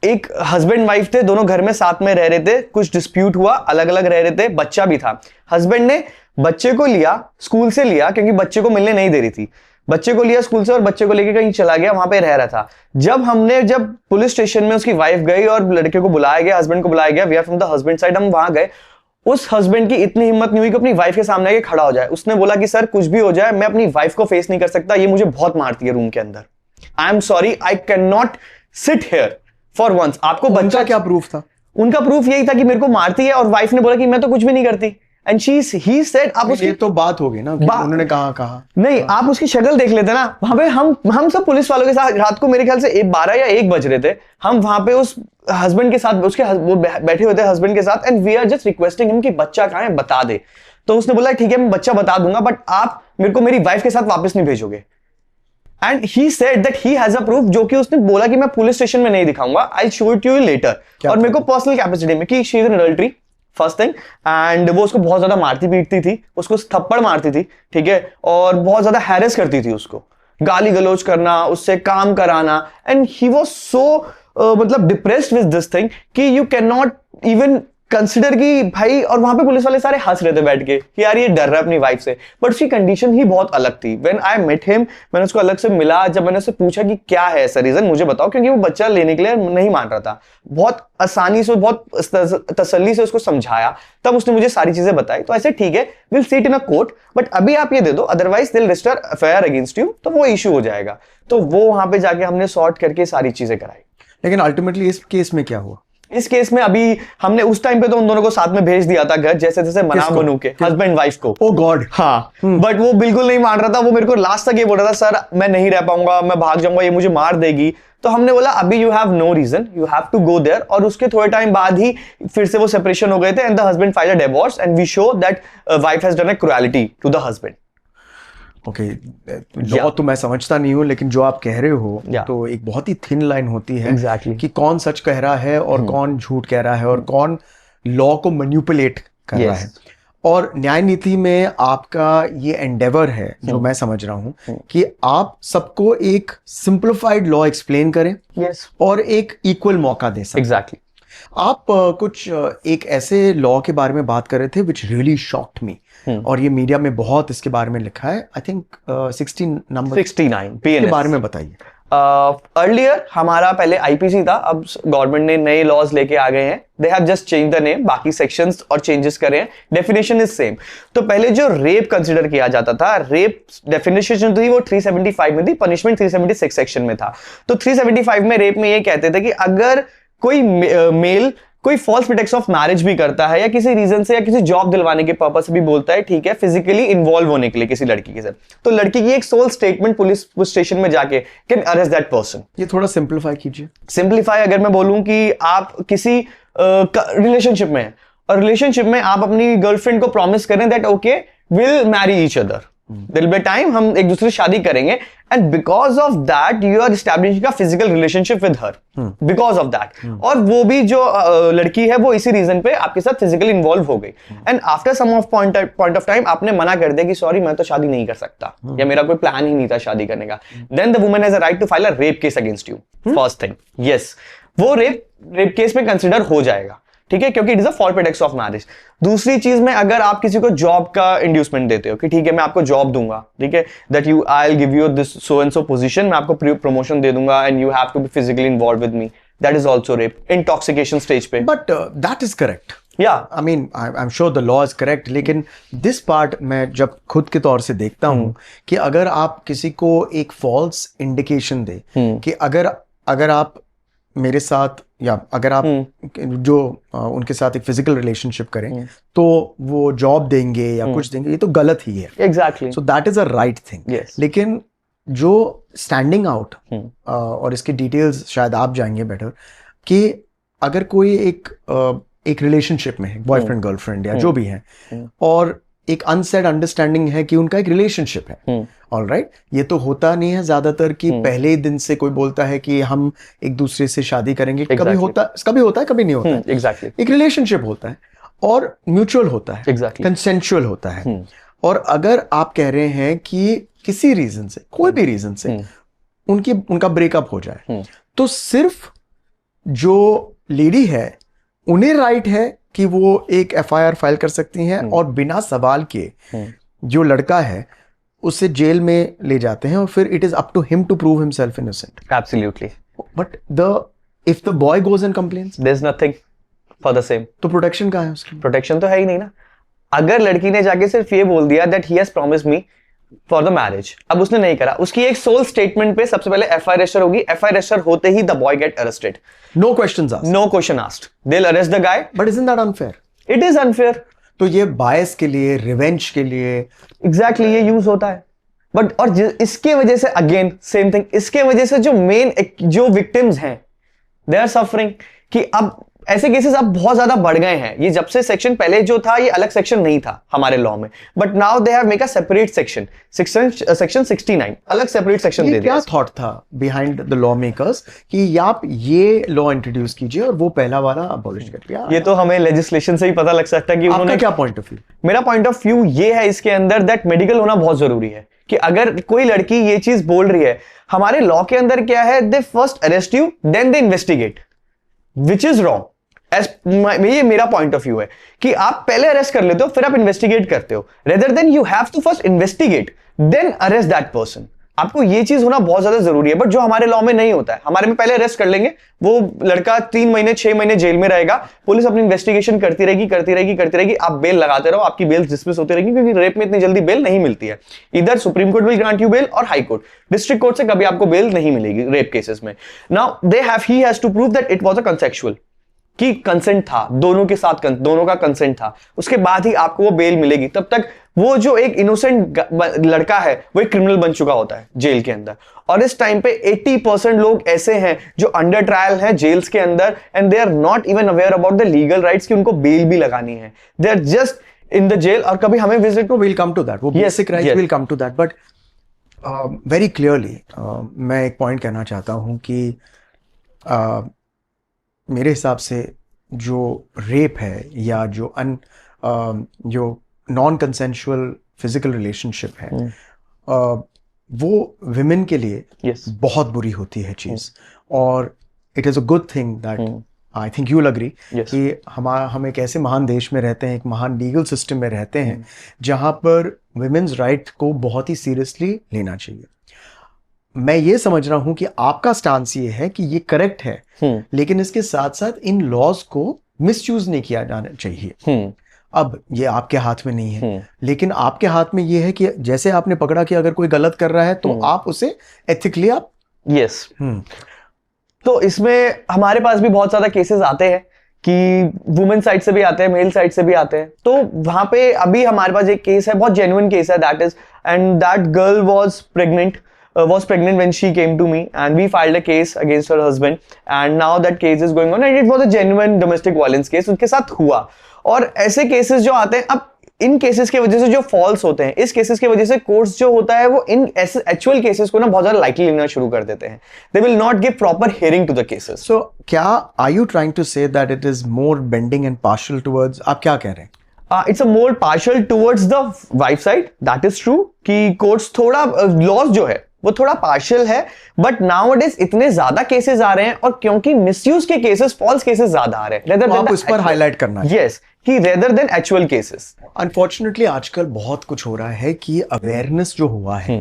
एक हस्बैंड वाइफ थे, दोनों घर में साथ में रह रहे थे, कुछ डिस्प्यूट हुआ, अलग अलग रह रहे थे, बच्चा भी था। हस्बैंड ने बच्चे को लिया, स्कूल से लिया, क्योंकि बच्चे को मिलने नहीं दे रही थी, बच्चे को लिया स्कूल से और बच्चे को लेके कहीं चला गया, वहां पे रह रहा था। जब पुलिस स्टेशन में उसकी वाइफ गई और लड़के को बुलाया गया, हस्बैंड को बुलाया गया, we are from the husband side, हम वहां गए, उस हस्बैंड की इतनी हिम्मत नहीं हुई कि अपनी वाइफ के सामने आके खड़ा हो जाए। उसने बोला कि सर कुछ भी हो जाए मैं अपनी वाइफ को फेस नहीं कर सकता, ये मुझे बहुत मारती है रूम के अंदर, I am sorry, I can not sit here for once. आपको बच्चा, क्या प्रूफ था? उनका प्रूफ यही था कि मेरे को मारती है, और वाइफ ने बोला कि मैं तो कुछ भी नहीं करती। एंड ही सेड, आप उसकी, ये तो बात हो गई ना, उन्होंने कहा नहीं, आप उसकी शक्ल देख लेते ना, वहां पे हम सब पुलिस वालों के साथ, रात को मेरे ख्याल से 12 या 1 बज रहे थे, हम वहां पे उस हस्बैंड के साथ, उसके वो बैठे हुए थे हस्बैंड के साथ, and we are just requesting him कि बच्चा कहां है बता दे। तो उसने बोला ठीक है मैं बच्चा बता दूंगा, बट आप मेरे को मेरी वाइफ के साथ वापस नहीं भेजोगे। And he said that he has a proof, जो कि उसने बोला कि मैं पुलिस स्टेशन में नहीं दिखाऊंगा, I show it you later. और मेरे को पर्सनल कैपेसिटी में कि she is an adultery, first thing, and वो उसको बहुत ज्यादा मारती पीटती थी, उसको थप्पड़ मारती थी, ठीक है, और बहुत ज्यादा हैरेस करती थी उसको, गाली गलौज करना, उससे काम कराना। एंड ही वाज सो मतलब डिप्रेस्ड विद दिस थिंग कि you can not even consider कि भाई, और वहां पे पुलिस वाले सारे हंस रहे थे बैठ के कि यार ये डर रहा है अपनी वाइफ से, बट उसकी कंडीशन ही बहुत अलग थी। व्हेन आई मेट हिम, मैंने उसको अलग से मिला, जब मैंने उससे पूछा कि क्या है ऐसा रीजन मुझे बताओ, क्योंकि वो बच्चा लेने के लिए नहीं मान रहा था, बहुत आसानी से, बहुत तसल्ली से उसको समझाया, तब उसने मुझे सारी चीजें बताई। तो ऐसे ठीक है, will seat in a court, but अभी आप ये दे दो, otherwise they will register FIR against you, तो वो इशू हो जाएगा। तो वो वहां पे जाके हमने सॉर्ट करके सारी चीजें कराई। लेकिन अल्टीमेटली इस केस में क्या हुआ? इस केस में अभी हमने उस टाइम पे तो उन दोनों को साथ में भेज दिया था घर, जैसे जैसे मना बनू के, हस्बैंड वाइफ को। ओ गॉड। हाँ, बट वो बिल्कुल नहीं मान रहा था, वो मेरे को लास्ट तक ये बोल रहा था सर मैं नहीं रह पाऊंगा, मैं भाग जाऊंगा, ये मुझे मार देगी। तो हमने बोला अभी you have no reason, you have to go there, और उसके थोड़े टाइम बाद ही फिर से वो सेपरेशन हो गए थे, and the husband filed a divorce, and we show that wife has done a cruelty to the husband. Okay, law तो मैं समझता नहीं हूं, लेकिन जो आप कह रहे हो तो एक बहुत ही थिन लाइन होती है Exactly. कि कौन सच कह रहा है और कौन झूठ कह रहा है और कौन लॉ को मैनिपुलेट कर रहा है। और न्याय नीति में आपका ये एंडेवर है, जो मैं समझ रहा हूं, कि आप सबको एक सिंप्लीफाइड लॉ एक्सप्लेन करें और एक इक्वल मौका दे सकें। एग्जैक्टली। आप कुछ एक ऐसे लॉ के बारे में बात कर रहे थे विच रियली शॉक्ड मी, और ये मीडिया में बहुत इसके बारे में लिखा है, आई थिंक 69 के बारे में बताइए। अर्लियर हमारा पहले आईपीसी था, अब गवर्नमेंट ने नए लॉज लेके आ गए हैं, they have just change the name, बाकी सेक्शंस और चेंजेस करे हैं, डेफिनेशन इज सेम। तो पहले जो रेप कंसिडर किया जाता था, रेप डेफिनेशन थी वो 375 में थी, पनिशमेंट 376 सेक्शन में था। तो 375 में रेप में ये कहते थे कि अगर कोई मेल कोई फॉल्स प्रिटेक्स ऑफ मैरिज भी करता है, या किसी रीजन से, या किसी जॉब दिलवाने के पर्पस से भी बोलता है, ठीक है, फिजिकली इन्वॉल्व होने के लिए किसी लड़की के साथ, तो लड़की की एक सोल स्टेटमेंट पुलिस स्टेशन में जाके कैन अरेस्ट दैट पर्सन। ये थोड़ा सिंपलीफाई कीजिए। सिंपलीफाई अगर मैं बोलूं कि आप किसी रिलेशनशिप में हैं, और रिलेशनशिप में आप अपनी गर्लफ्रेंड को प्रॉमिस करें that okay will marry each other, there will be time हम एक दूसरे से शादी करेंगे, and because of that you are establishing a physical relationship with her, because of that, और वो भी जो लड़की है वो इसी रीजन पे आपके साथ फिजिकली इन्वॉल्व हो गई, and after some of point of time आपने मना कर दिया कि सॉरी मैं तो शादी नहीं कर सकता, या मेरा कोई प्लान ही नहीं था शादी करने का, then the woman has a right to file a rape case against you. First thing, yes, वो रेप केस में कंसिडर हो जाएगा, ठीक है, क्योंकि it is a for pretext of marriage. दूसरी चीज में अगर आप किसी को जॉब का इंड्यूसमेंट देते हो कि ठीक है मैं आपको जॉब दूंगा, ठीक है, that you I will give you this so and so position, मैं आपको प्रमोशन दे दूंगा and you have to be physically involve with me, that is also rape intoxication stage पे। बट दैट इज करेक्ट, या I mean I am sure the law is correct, लेकिन this part मैं जब खुद के तौर से देखता हूं कि अगर आप किसी को एक फॉल्स इंडिकेशन दे कि अगर आप मेरे साथ या अगर आप जो उनके साथ एक फिजिकल रिलेशनशिप करें तो वो जॉब देंगे या कुछ देंगे, ये तो गलत ही है। Exactly, so that is a right thing. लेकिन जो स्टैंडिंग आउट और इसके डिटेल्स शायद आप जाएंगे बेटर, कि अगर कोई एक रिलेशनशिप में है, बॉयफ्रेंड गर्लफ्रेंड या जो भी है, और एक अनसेड अंडरस्टैंडिंग है कि उनका एक रिलेशनशिप है, ऑलराइट, ये तो होता नहीं है ज्यादातर कि पहले ही दिन से कोई बोलता है कि हम एक दूसरे से शादी करेंगे। कभी होता है कभी नहीं होता है। एग्जैक्टली, एक रिलेशनशिप होता है और म्यूचुअल होता है, एग्जैक्टली, कंसेंशुअल होता है। और अगर आप कह रहे हैं कि किसी रीजन से, कोई भी रीजन से उनका ब्रेकअप हो जाए, तो सिर्फ जो लेडी है उन्हें राइट है कि वो एक एफआईआर फाइल कर सकती हैं और बिना सवाल के जो लड़का है उसे जेल में ले जाते हैं और फिर it is up to him to prove himself innocent. Absolutely, but if the boy goes and complains, there is nothing for the same. तो प्रोटेक्शन कहाँ है उसकी? प्रोटेक्शन तो है ही नहीं ना। अगर लड़की ने जाके सिर्फ ये बोल दिया that he has promised me for the marriage, अब उसने नहीं करा, उसकी एक सोल स्टेटमेंट पे सबसे पहले एफआईआर रजिस्टर होगी। एफआईआर रजिस्टर होते ही the boy get arrested, no questions asked, no question asked, they will arrest the guy. But isn't that unfair? It is unfair. तो ये बायस के लिए, रिवेंज के लिए एग्जैक्टली ये यूज होता है। बट और इसके वजह से अगेन सेम थिंग, इसके वजह से जो मेन जो विक्टिम्स हैं दे आर सफरिंग, कि अब ऐसे केसेस अब बहुत ज्यादा बढ़ गए हैं। ये जब से सेक्शन पहले जो था ये अलग सेक्शन नहीं था हमारे लॉ में, but now they have make a separate section, section 69 अलग सेपरेट सेक्शन दे दिया। क्या थॉट था बिहाइंड द लॉ मेकर्स कि आप ये लॉ इंट्रोड्यूस कीजिए और वो पहला वाला अबॉलिश कर दिया? ये तो हमें लेजिस्लेशन से ही पता लग सकता है कि उन्होंने क्या पॉइंट ऑफ व्यू? मेरा पॉइंट ऑफ व्यू ये है इसके अंदर दैट मेडिकल होना बहुत जरूरी है, कि अगर कोई लड़की ये चीज बोल रही है, हमारे लॉ के अंदर क्या है, they first arrest you then they investigate, which is wrong. ये मेरा पॉइंट ऑफ व्यू है कि आप पहले अरेस्ट कर लेते हो फिर आप इन्वेस्टिगेट करते हो, rather than you have to first investigate then arrest that person. आपको ये चीज होना बहुत ज्यादा जरूरी है, बट जो हमारे लॉ में नहीं होता है। हमारे में पहले अरेस्ट कर लेंगे, वो लड़का 3 महीने 6 महीने जेल में रहेगा, पुलिस अपनी इन्वेस्टिगेशन करती रहेगी, आप बेल लगाते रहो, आपकी बेल डिसमिस होती रहेगी, क्योंकि रेप में इतनी जल्दी बेल नहीं मिलती है। इधर Supreme Court will grant you bail और हाई कोर्ट, डिस्ट्रिक्ट कोर्ट से कभी आपको बेल नहीं मिलेगी रेप केसेस में। Now he has to prove that it was a consensual, कि कंसेंट था, दोनों के साथ दोनों का कंसेंट था, उसके बाद ही आपको वो बेल मिलेगी। तब तक वो जो एक इनोसेंट लड़का है वो एक क्रिमिनल बन चुका होता है जेल के अंदर। और इस टाइम पे 80% लोग ऐसे हैं जो अंडर ट्रायल हैं जेल्स के अंदर, and they are not even aware about the legal rights कि उनको बेल भी लगानी है, they are just in the jail. और कभी हमें visit will come to that, वो basic rights will come to that, but very clearly मैं एक पॉइंट कहना चाहता हूं कि मेरे हिसाब से जो रेप है या जो नॉन कंसेंशुअल फिजिकल रिलेशनशिप है, वो विमेन के लिए बहुत बुरी होती है चीज। और it is a good thing that I think you will agree कि हम एक ऐसे महान देश में रहते हैं, एक महान लीगल सिस्टम में रहते हैं जहां पर विमेन्स राइट को बहुत ही सीरियसली लेना चाहिए। मैं ये समझ रहा हूं कि आपका स्टांस ये है कि ये करेक्ट है, लेकिन इसके साथ साथ इन लॉज को मिसयूज नहीं किया जाना चाहिए। अब ये आपके हाथ में नहीं है, लेकिन आपके हाथ में ये है कि जैसे आपने पकड़ा कि अगर कोई गलत कर रहा है तो आप उसे एथिकली आप तो इसमें हमारे पास भी बहुत ज्यादा केसेस आते हैं कि वुमेन साइड से भी आते हैं, मेल साइड से भी आते हैं। तो वहां पे अभी हमारे पास एक केस है, बहुत जेन्युइन केस है, that girl was pregnant when she came to me and we filed a case against her husband, and now that case is going on and it was a genuine domestic violence case उनके साथ हुआ। और ऐसे cases जो आते हैं, अब इन cases की वजह से जो फॉल्स होते हैं, इस केसेस की वजह से कोर्ट्स जो होता है वो इन ऐसे एक्चुअल केसेस को ना बहुत ज्यादा लाइटली लेना शुरू कर देते हैं। They will not give proper hearing to the cases. So क्या are you trying to say that it is more bending and partial towards, आप क्या कह रहे हैं? It's a more partial towards the wife side, that is true, कि courts थोड़ा laws जो है वो थोड़ा पार्शियल है, बट नाउअडेज इतने ज्यादा केसेस आ रहे हैं, और क्योंकि मिसयूज के केसेस, फॉल्स केसेस ज्यादा आ रहे हैं, तो आप उस पर हाईलाइट करना है। यस, कि rather than actual cases. Unfortunately आजकल बहुत कुछ हो रहा है कि अवेयरनेस जो हुआ है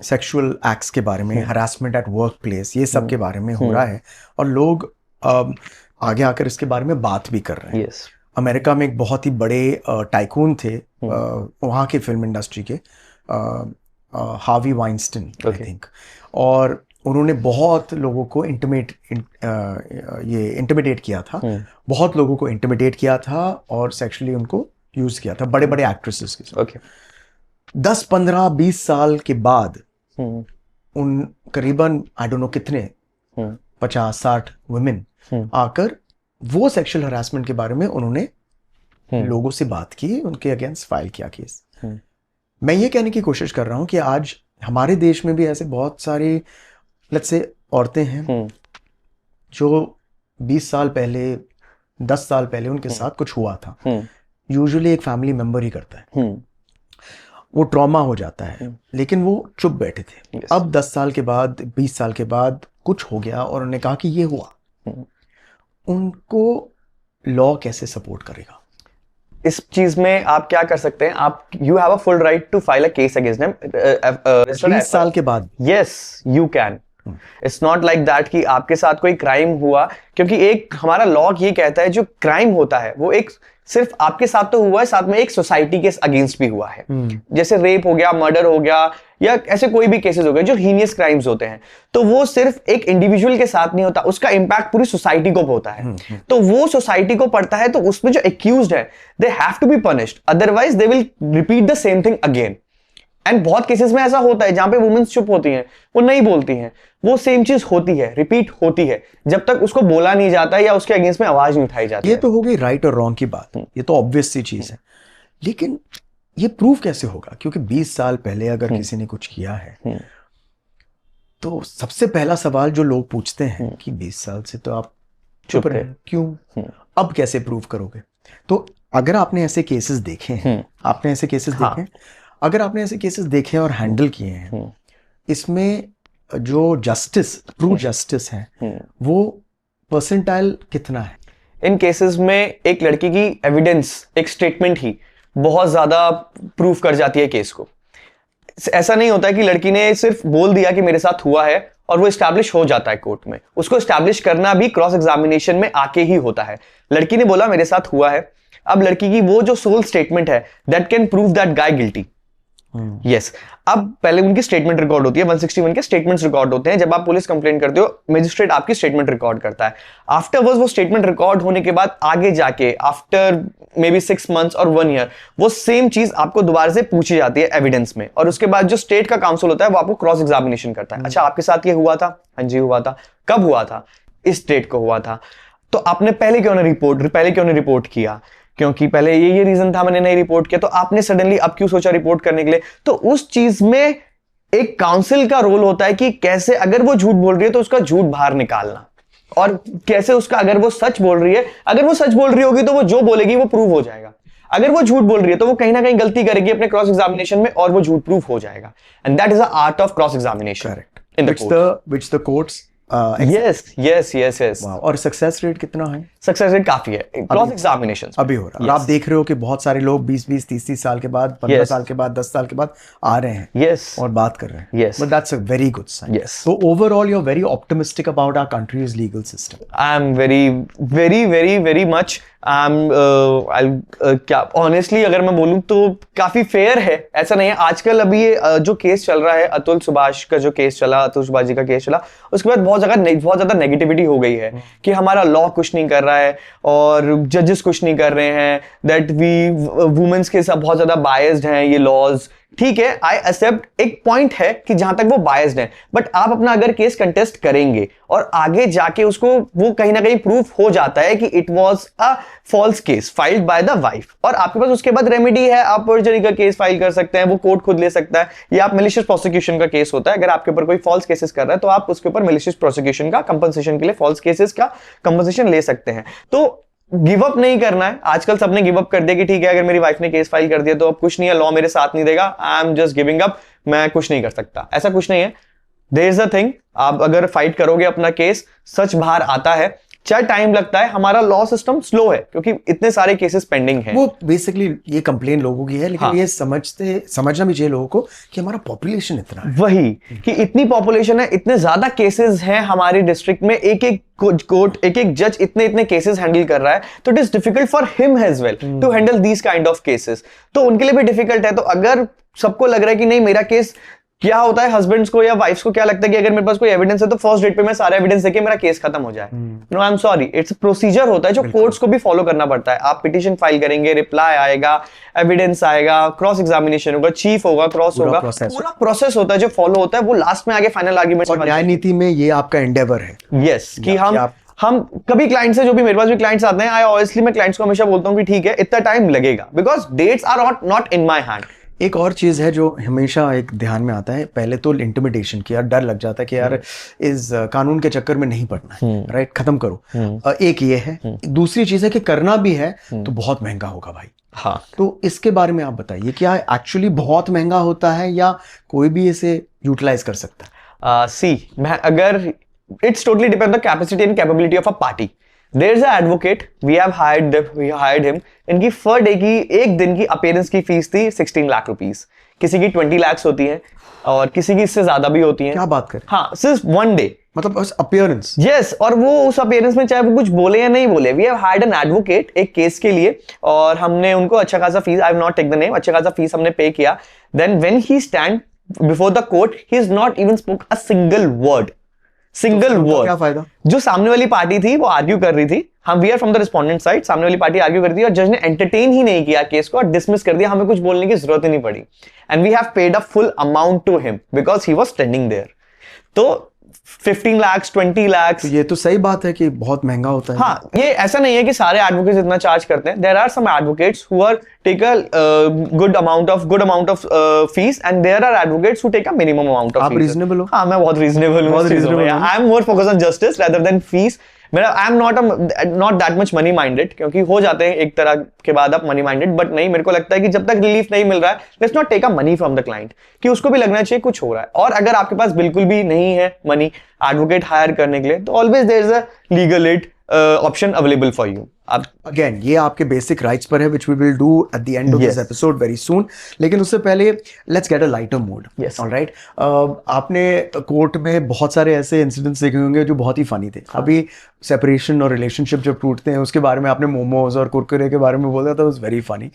सेक्सुअल एक्ट्स के बारे में, हरासमेंट एट वर्क प्लेस, ये सब के बारे में हो रहा है, और लोग आगे आकर इसके बारे में बात भी कर रहे हैं। yes. अमेरिका में एक बहुत ही बड़े टाइकून थे वहाँ के फिल्म इंडस्ट्री के, हार्वी वाइनस्टाइन आई थिंक, और उन्होंने बहुत लोगों को इंटिमिडेट किया था, बहुत लोगों को इंटिमिडेट किया था और सेक्सुअली उनको यूज किया था, बड़े बड़े एक्ट्रेसेस के साथ। 10, 15, 20 साल के बाद उन करीबन आई डोंट नो कितने 50-60 वुमेन आकर वो सेक्सुअल हरासमेंट के बारे में उन्होंने लोगों से बात की, उनके अगेंस्ट फाइल किया केस। मैं ये कहने की कोशिश कर रहा हूं कि आज हमारे देश में भी ऐसे बहुत सारी लेट्स से औरतें हैं जो 20 साल पहले, 10 साल पहले उनके साथ कुछ हुआ था। यूजुअली एक फैमिली मेंबर ही करता है, वो ट्रॉमा हो जाता है, लेकिन वो चुप बैठे थे। अब 10 साल के बाद, 20 साल के बाद कुछ हो गया और उन्होंने कहा कि ये हुआ, उनको लॉ कैसे सपोर्ट करेगा? इस चीज में आप क्या कर सकते हैं, आप you have a full right to file a case against them 20 साल के बाद। Yes, you can. It's not like that कि आपके साथ कोई क्राइम हुआ, क्योंकि एक हमारा लॉ ये कहता है जो क्राइम होता है वो एक सिर्फ आपके साथ तो हुआ है, साथ में एक सोसाइटी के अगेंस्ट भी हुआ है। जैसे रेप हो गया, मर्डर हो गया, या ऐसे कोई भी केसेस हो गए जो हीनियस क्राइम्स होते हैं, तो वो सिर्फ एक इंडिविजुअल के साथ नहीं होता, उसका इंपैक्ट पूरी सोसाइटी को होता है। तो वो सोसाइटी को पड़ता है, तो उसमें जो एक्यूज्ड है they have to be punished, otherwise they will repeat the same thing again. And बहुत केसेस में ऐसा होता है जहां पे वुमेन्स चुप होती हैं, वो नहीं बोलती हैं, वो सेम चीज होती है, रिपीट होती है, जब तक उसको बोला नहीं जाता या उसके अगेंस्ट में आवाज नहीं उठाई जाती। ये तो हो गई राइट और रॉन्ग की बात, ये तो ऑब्वियस सी चीज है, लेकिन ये प्रूव कैसे होगा? क्योंकि 20 साल पहले अगर किसी ने कुछ किया है, तो सबसे पहला सवाल जो लोग पूछते हैं कि 20 साल से तो आप चुप रहे, क्यों? अब कैसे प्रूव करोगे? तो अगर आपने ऐसे केसेस देखे हैं, आपने ऐसे केसेस देखे हैं, अगर आपने ऐसे केसेस देखे और हैंडल किए हैं, इसमें जो जस्टिस, ट्रू जस्टिस है, वो परसेंटाइल कितना है? इन केसेस में एक लड़की की एविडेंस, एक स्टेटमेंट ही बहुत ज्यादा प्रूफ कर जाती है केस को। ऐसा नहीं होता है कि लड़की ने सिर्फ बोल दिया कि मेरे साथ हुआ है और वो एस्टैब्लिश हो जाता है कोर्ट में। उसको एस्टैब्लिश करना भी क्रॉस एग्जामिनेशन में आके ही होता है। लड़की ने बोला मेरे साथ हुआ है, अब लड़की की वो जो सोल स्टेटमेंट है that can prove that guy guilty. Yes, अब पहले उनकी स्टेटमेंट रिकॉर्ड होती है, 161 के स्टेटमेंट्स रिकॉर्ड होते हैं। जब आप पुलिस कंप्लेंट करते हो, मजिस्ट्रेट आपकी स्टेटमेंट रिकॉर्ड करता है। आफ्टरवर्ड्स वो स्टेटमेंट रिकॉर्ड होने के बाद आगे जाके आफ्टर मे बी 6 months और 1 year वो सेम चीज आपको दोबारा से पूछी जाती है एविडेंस में, और उसके बाद जो स्टेट का काउंसिल होता है वो आपको क्रॉस एग्जामिनेशन करता है। अच्छा, आपके साथ ये हुआ था? हाँ जी हुआ था। कब हुआ था? इस डेट को हुआ था। तो आपने पहले क्यों नहीं रिपोर्ट किया? क्योंकि पहले ये रीजन था, मैंने नहीं रिपोर्ट किया। तो आपने सडनली अब क्यों सोचा रिपोर्ट करने के लिए? तो उस चीज में एक काउंसिल का रोल होता है कि कैसे अगर वो झूठ बोल रही है तो उसका झूठ बाहर निकालना, और कैसे उसका अगर वो सच बोल रही है, अगर वो सच बोल रही होगी तो वो जो बोलेगी वो प्रूव हो जाएगा। अगर वो झूठ बोल रही है तो वो कहीं ना कहीं गलती करेगी अपने क्रॉस एग्जामिनेशन में और वो झूठ प्रूफ हो जाएगा। And that is the art of cross examination. Correct, which the courts yes. और सक्सेस रेट कितना है? सक्सेस रेट काफी है क्रॉस एग्जामिनेशन अभी हो रहा है। और आप देख रहे हो कि बहुत सारे लोग 20-20, 30-30 साल के बाद, 15 साल के बाद, 10 साल के बाद आ रहे हैं और बात कर रहे हैं। But that's a very good sign. So overall you're very optimistic about our country's legal system. I'm very much क्या ऑनेस्टली अगर मैं बोलूं तो काफी फेयर है, ऐसा नहीं है। आजकल अभी ये जो केस चल रहा है, अतुल सुभाष का जो केस चला, अतुल सुभाष जी का केस चला, उसके बाद बहुत ज्यादा नेगेटिविटी हो गई है कि हमारा लॉ कुछ नहीं कर रहा है और जजेस कुछ नहीं कर रहे हैं, दैट वुमेन्स के साथ बहुत ज्यादा बायस्ड हैं ये लॉज। ठीक है, आई एक्सेप्ट, एक पॉइंट है कि जहां तक वो बायस्ड है, बट आप अपना अगर केस कंटेस्ट करेंगे और आगे जाके उसको वो कहीं ना कहीं प्रूफ हो जाता है कि it was a false case filed by the wife, और आपके पास उसके बाद रेमेडी है, आप पर्जरी का केस फाइल कर सकते हैं, वो कोर्ट खुद ले सकता है, या आप मैलिशियस प्रोसिक्यूशन का केस होता है, अगर आपके ऊपर कोई फॉल्स केसेस कर रहा है तो आप उसके ऊपर मैलिशियस प्रोसिक्यूशन का कंपनसेशन के लिए फॉल्स केसेस का कंपनसेशन ले सकते हैं। तो गिव अप नहीं करना है। आजकल सबने गिव अप कर दिया कि ठीक है, अगर मेरी वाइफ ने केस फाइल कर दिया तो अब कुछ नहीं है, लॉ मेरे साथ नहीं देगा, I am just giving up, मैं कुछ नहीं कर सकता। ऐसा कुछ नहीं है। देयर इज अ थिंग, आप अगर फाइट करोगे अपना केस, सच बाहर आता है, चाहे टाइम लगता है। हमारा लॉ सिस्टम स्लो है क्योंकि इतने सारे केसेस पेंडिंग हैं। वो बेसिकली ये कंप्लेन लोगों की है, लेकिन हाँ। ये समझना भी चाहिए लोगों को कि हमारा पॉपुलेशन इतना है। वही कि इतनी पॉपुलेशन है, इतने ज्यादा केसेस हैं हमारे डिस्ट्रिक्ट में, एक एक कोर्ट, एक एक जज इतने इतने केसेस हैंडल कर रहा है, तो it is difficult for him as well to handle these kind of cases. तो उनके लिए भी डिफिकल्ट है। तो अगर सबको लग रहा है कि नहीं मेरा केस, क्या होता है हस्बैंड्स को या वाइफ्स को क्या लगता है कि अगर मेरे पास कोई एविडेंस है तो फर्स्ट डेट पे मैं सारा एविडेंस देके मेरा केस खत्म हो जाए। No, I am sorry, it's procedure होता है जो कोर्ट्स को भी फॉलो करना पड़ता है। आप पिटीशन फाइल करेंगे, रिप्लाई आएगा, एविडेंस आएगा, क्रॉस एग्जामिनेशन होगा, चीफ होगा, क्रॉस होगा, पूरा प्रोसेस होता है जो फॉलो होता है, वो लास्ट में आगे फाइनल आर्ग्यूमेंट। और न्याय नीति में ये आपका एंडेवर है। यस, कि हम कभी क्लाइंट से, जो भी मेरे पास भी क्लाइंट्स आते हैं, ऑब्वियसली मैं क्लाइंट्स को हमेशा बोलता हूँ कि ठीक है इतना टाइम लगेगा, because dates are not in my hand. एक और चीज है जो हमेशा एक ध्यान में आता है, पहले तो इंटिमिडेशन की, यार डर लग जाता है कि यार इस कानून के चक्कर में नहीं पड़ना है, राइट, खत्म करो। एक ये है। दूसरी चीज है कि करना भी है तो बहुत महंगा होगा भाई। हाँ, तो इसके बारे में आप बताइए, क्या एक्चुअली बहुत महंगा होता है या कोई भी इसे यूटिलाइज कर सकता है? अगर it's totally depends on the capacity and capability of a party. There's an advocate, we hired him. इनकी पर डे की, एक दिन की अपीयरेंस की फीस थी 16 लाख रुपीस। किसी की 20 लाख होती है और किसी की इससे ज्यादा भी होती है। क्या बात करें? हाँ, सिर्फ वन डे, मतलब बस अपीयरेंस। यस, और वो उस अपीयरेंस में चाहे वो कुछ बोले या नहीं बोले, we have hired an advocate एक केस के लिए, और हमने उनको अच्छा खासा fees, I have not take the name, अच्छा खासा फीस हमने पे किया। Then when he stand before the court, he is not even spoke a single word. क्या फायदा? जो सामने वाली पार्टी थी वो आर्ग्यू कर रही थी, हम we are from the respondent side, सामने वाली पार्टी आर्ग्यू कर रही थी और जज ने एंटरटेन ही नहीं किया केस को और डिसमिस कर दिया, हमें कुछ बोलने की जरूरत ही नहीं पड़ी। And we have paid a full amount to him because he was standing there. तो 15 लाख, 20 लाख, तो ये तो सही बात है कि बहुत महंगा होता है। हाँ, ये ऐसा नहीं है कि सारे एडवोकेट्स इतना चार्ज करते हैं। There are some advocates who are take a good amount of fees and there are advocates who take a minimum amount of fees. आप रीजनेबल हो? हाँ, मैं बहुत रीजनेबल हूँ। I am more focus on justice rather than fees. मेरा I am not that much money minded, क्योंकि हो जाते हैं एक तरह के बाद आप मनी माइंडेड, बट नहीं, मेरे को लगता है कि जब तक रिलीफ नहीं मिल रहा है, let's not take a money from the client, कि उसको भी लगना चाहिए कुछ हो रहा है। और अगर आपके पास बिल्कुल भी नहीं है मनी एडवोकेट हायर करने के लिए, तो always there is a legal aid option available for you. आप अगेन ये आपके बेसिक राइट्स पर है, which we will do at the end of this episode very soon. लेकिन उससे पहले let's get a lighter mood. Yes. All right. आपने court में बहुत सारे ऐसे इंसिडेंट्स देखे होंगे जो बहुत ही फनी थे। अभी सेपरेशन और रिलेशनशिप जब टूटते हैं उसके बारे में आपने मोमोज और कुरकुरे के बारे में बोला था, वाज वेरी फनी।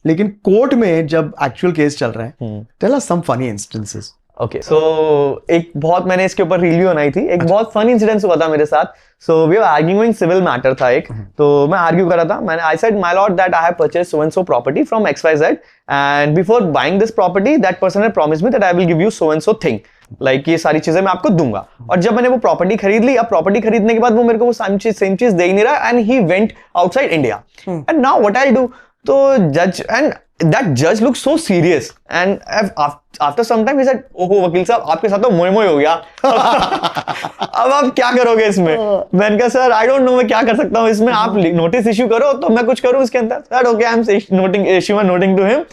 लेकिन कोर्ट में जब एक्चुअल केस चल रहा है, tell us some funny instances. Okay, so एक बहुत, मैंने इसके ऊपर रील बनाई थी, एक बहुत फनी इंसिडेंस हुआ था मेरे साथ। So we are arguing civil matter था एक, तो मैं आर्ग्यू कर रहा था, मैंने I said my lord that I have purchased so and so property from XYZ and before buying this property that person had promised me that I will give you so and so thing, like ये सारी चीजें मैं आपको दूंगा। और जब मैंने वो प्रॉपर्टी खरीद ली, अब प्रॉपर्टी खरीदने के बाद वो मेरे को वो सेम चीज दे ही नहीं रहा, and he went outside India and now what I do. तो जज and that judge looked so serious and after some time he said, ओहो वकील साहब, आपके साथ तो मोय मोय हो गया। अब आप क्या करोगे इसमें? मैंने कहा सर आई डोंट नो, मैं क्या कर सकता हूँ इसमें, आप नोटिस इश्यू करो तो मैं कुछ करूँ इसके अंदर। Sir okay, I am noting to him,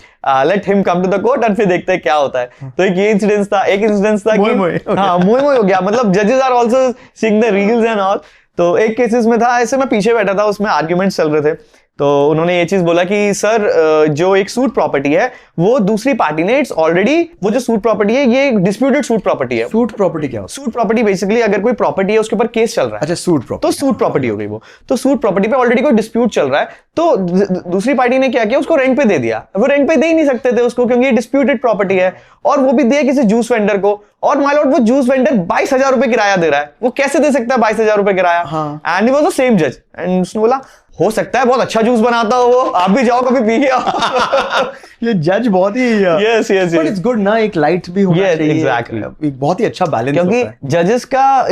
let him come to the court and फिर देखते हैं क्या होता है। तो एक ये इंसिडेंस था, एक इंसिडेंस था कि हाँ मोय मोय हो गया, मतलब जजेस are also seeing the reels and all. तो एक केसेस में था ऐसे, मैं पीछे बैठा था, उसमें आर्ग्यूमेंट्स चल रहे थे, तो उन्होंने ये चीज बोला कि सर जो एक सूट प्रॉपर्टी है वो दूसरी पार्टी ने, इट्स ऑलरेडी, वो जो सूट प्रॉपर्टी है ये डिस्प्यूटेड सूट प्रॉपर्टी है। सूट प्रॉपर्टी क्या होता है? सूट प्रॉपर्टी बेसिकली अगर कोई प्रॉपर्टी है उसके ऊपर केस चल रहा है, अच्छा सूट प्रॉपर्टी, तो सूट प्रॉपर्टी हो गई वो। तो सूट प्रॉपर्टी पे ऑलरेडी कोई डिस्प्यूट चल रहा है, तो दूसरी पार्टी ने क्या किया, उसको रेंट पे दे दिया। वो रेंट पे दे ही नहीं सकते थे उसको, क्योंकि ये डिस्प्यूटेड प्रॉपर्टी है, और वो भी दिया किसी जूस वेंडर को, और माय लॉर्ड वो जूस वेंडर 22,000 रुपए किराया दे रहा है। वो कैसे दे सकता है 22,000 रुपए किराया? And he was the same जज, एंड उसने बोला हो सकता है बहुत अच्छा जूस बनाता हो वो, आप भी जाओ कभी पी के आओ। ये जज बहुत ही यस बट इट्स गुड ना, एक लाइट भी होना चाहिए। एग्जैक्टली, एक बहुत ही अच्छा बैलेंस, क्योंकि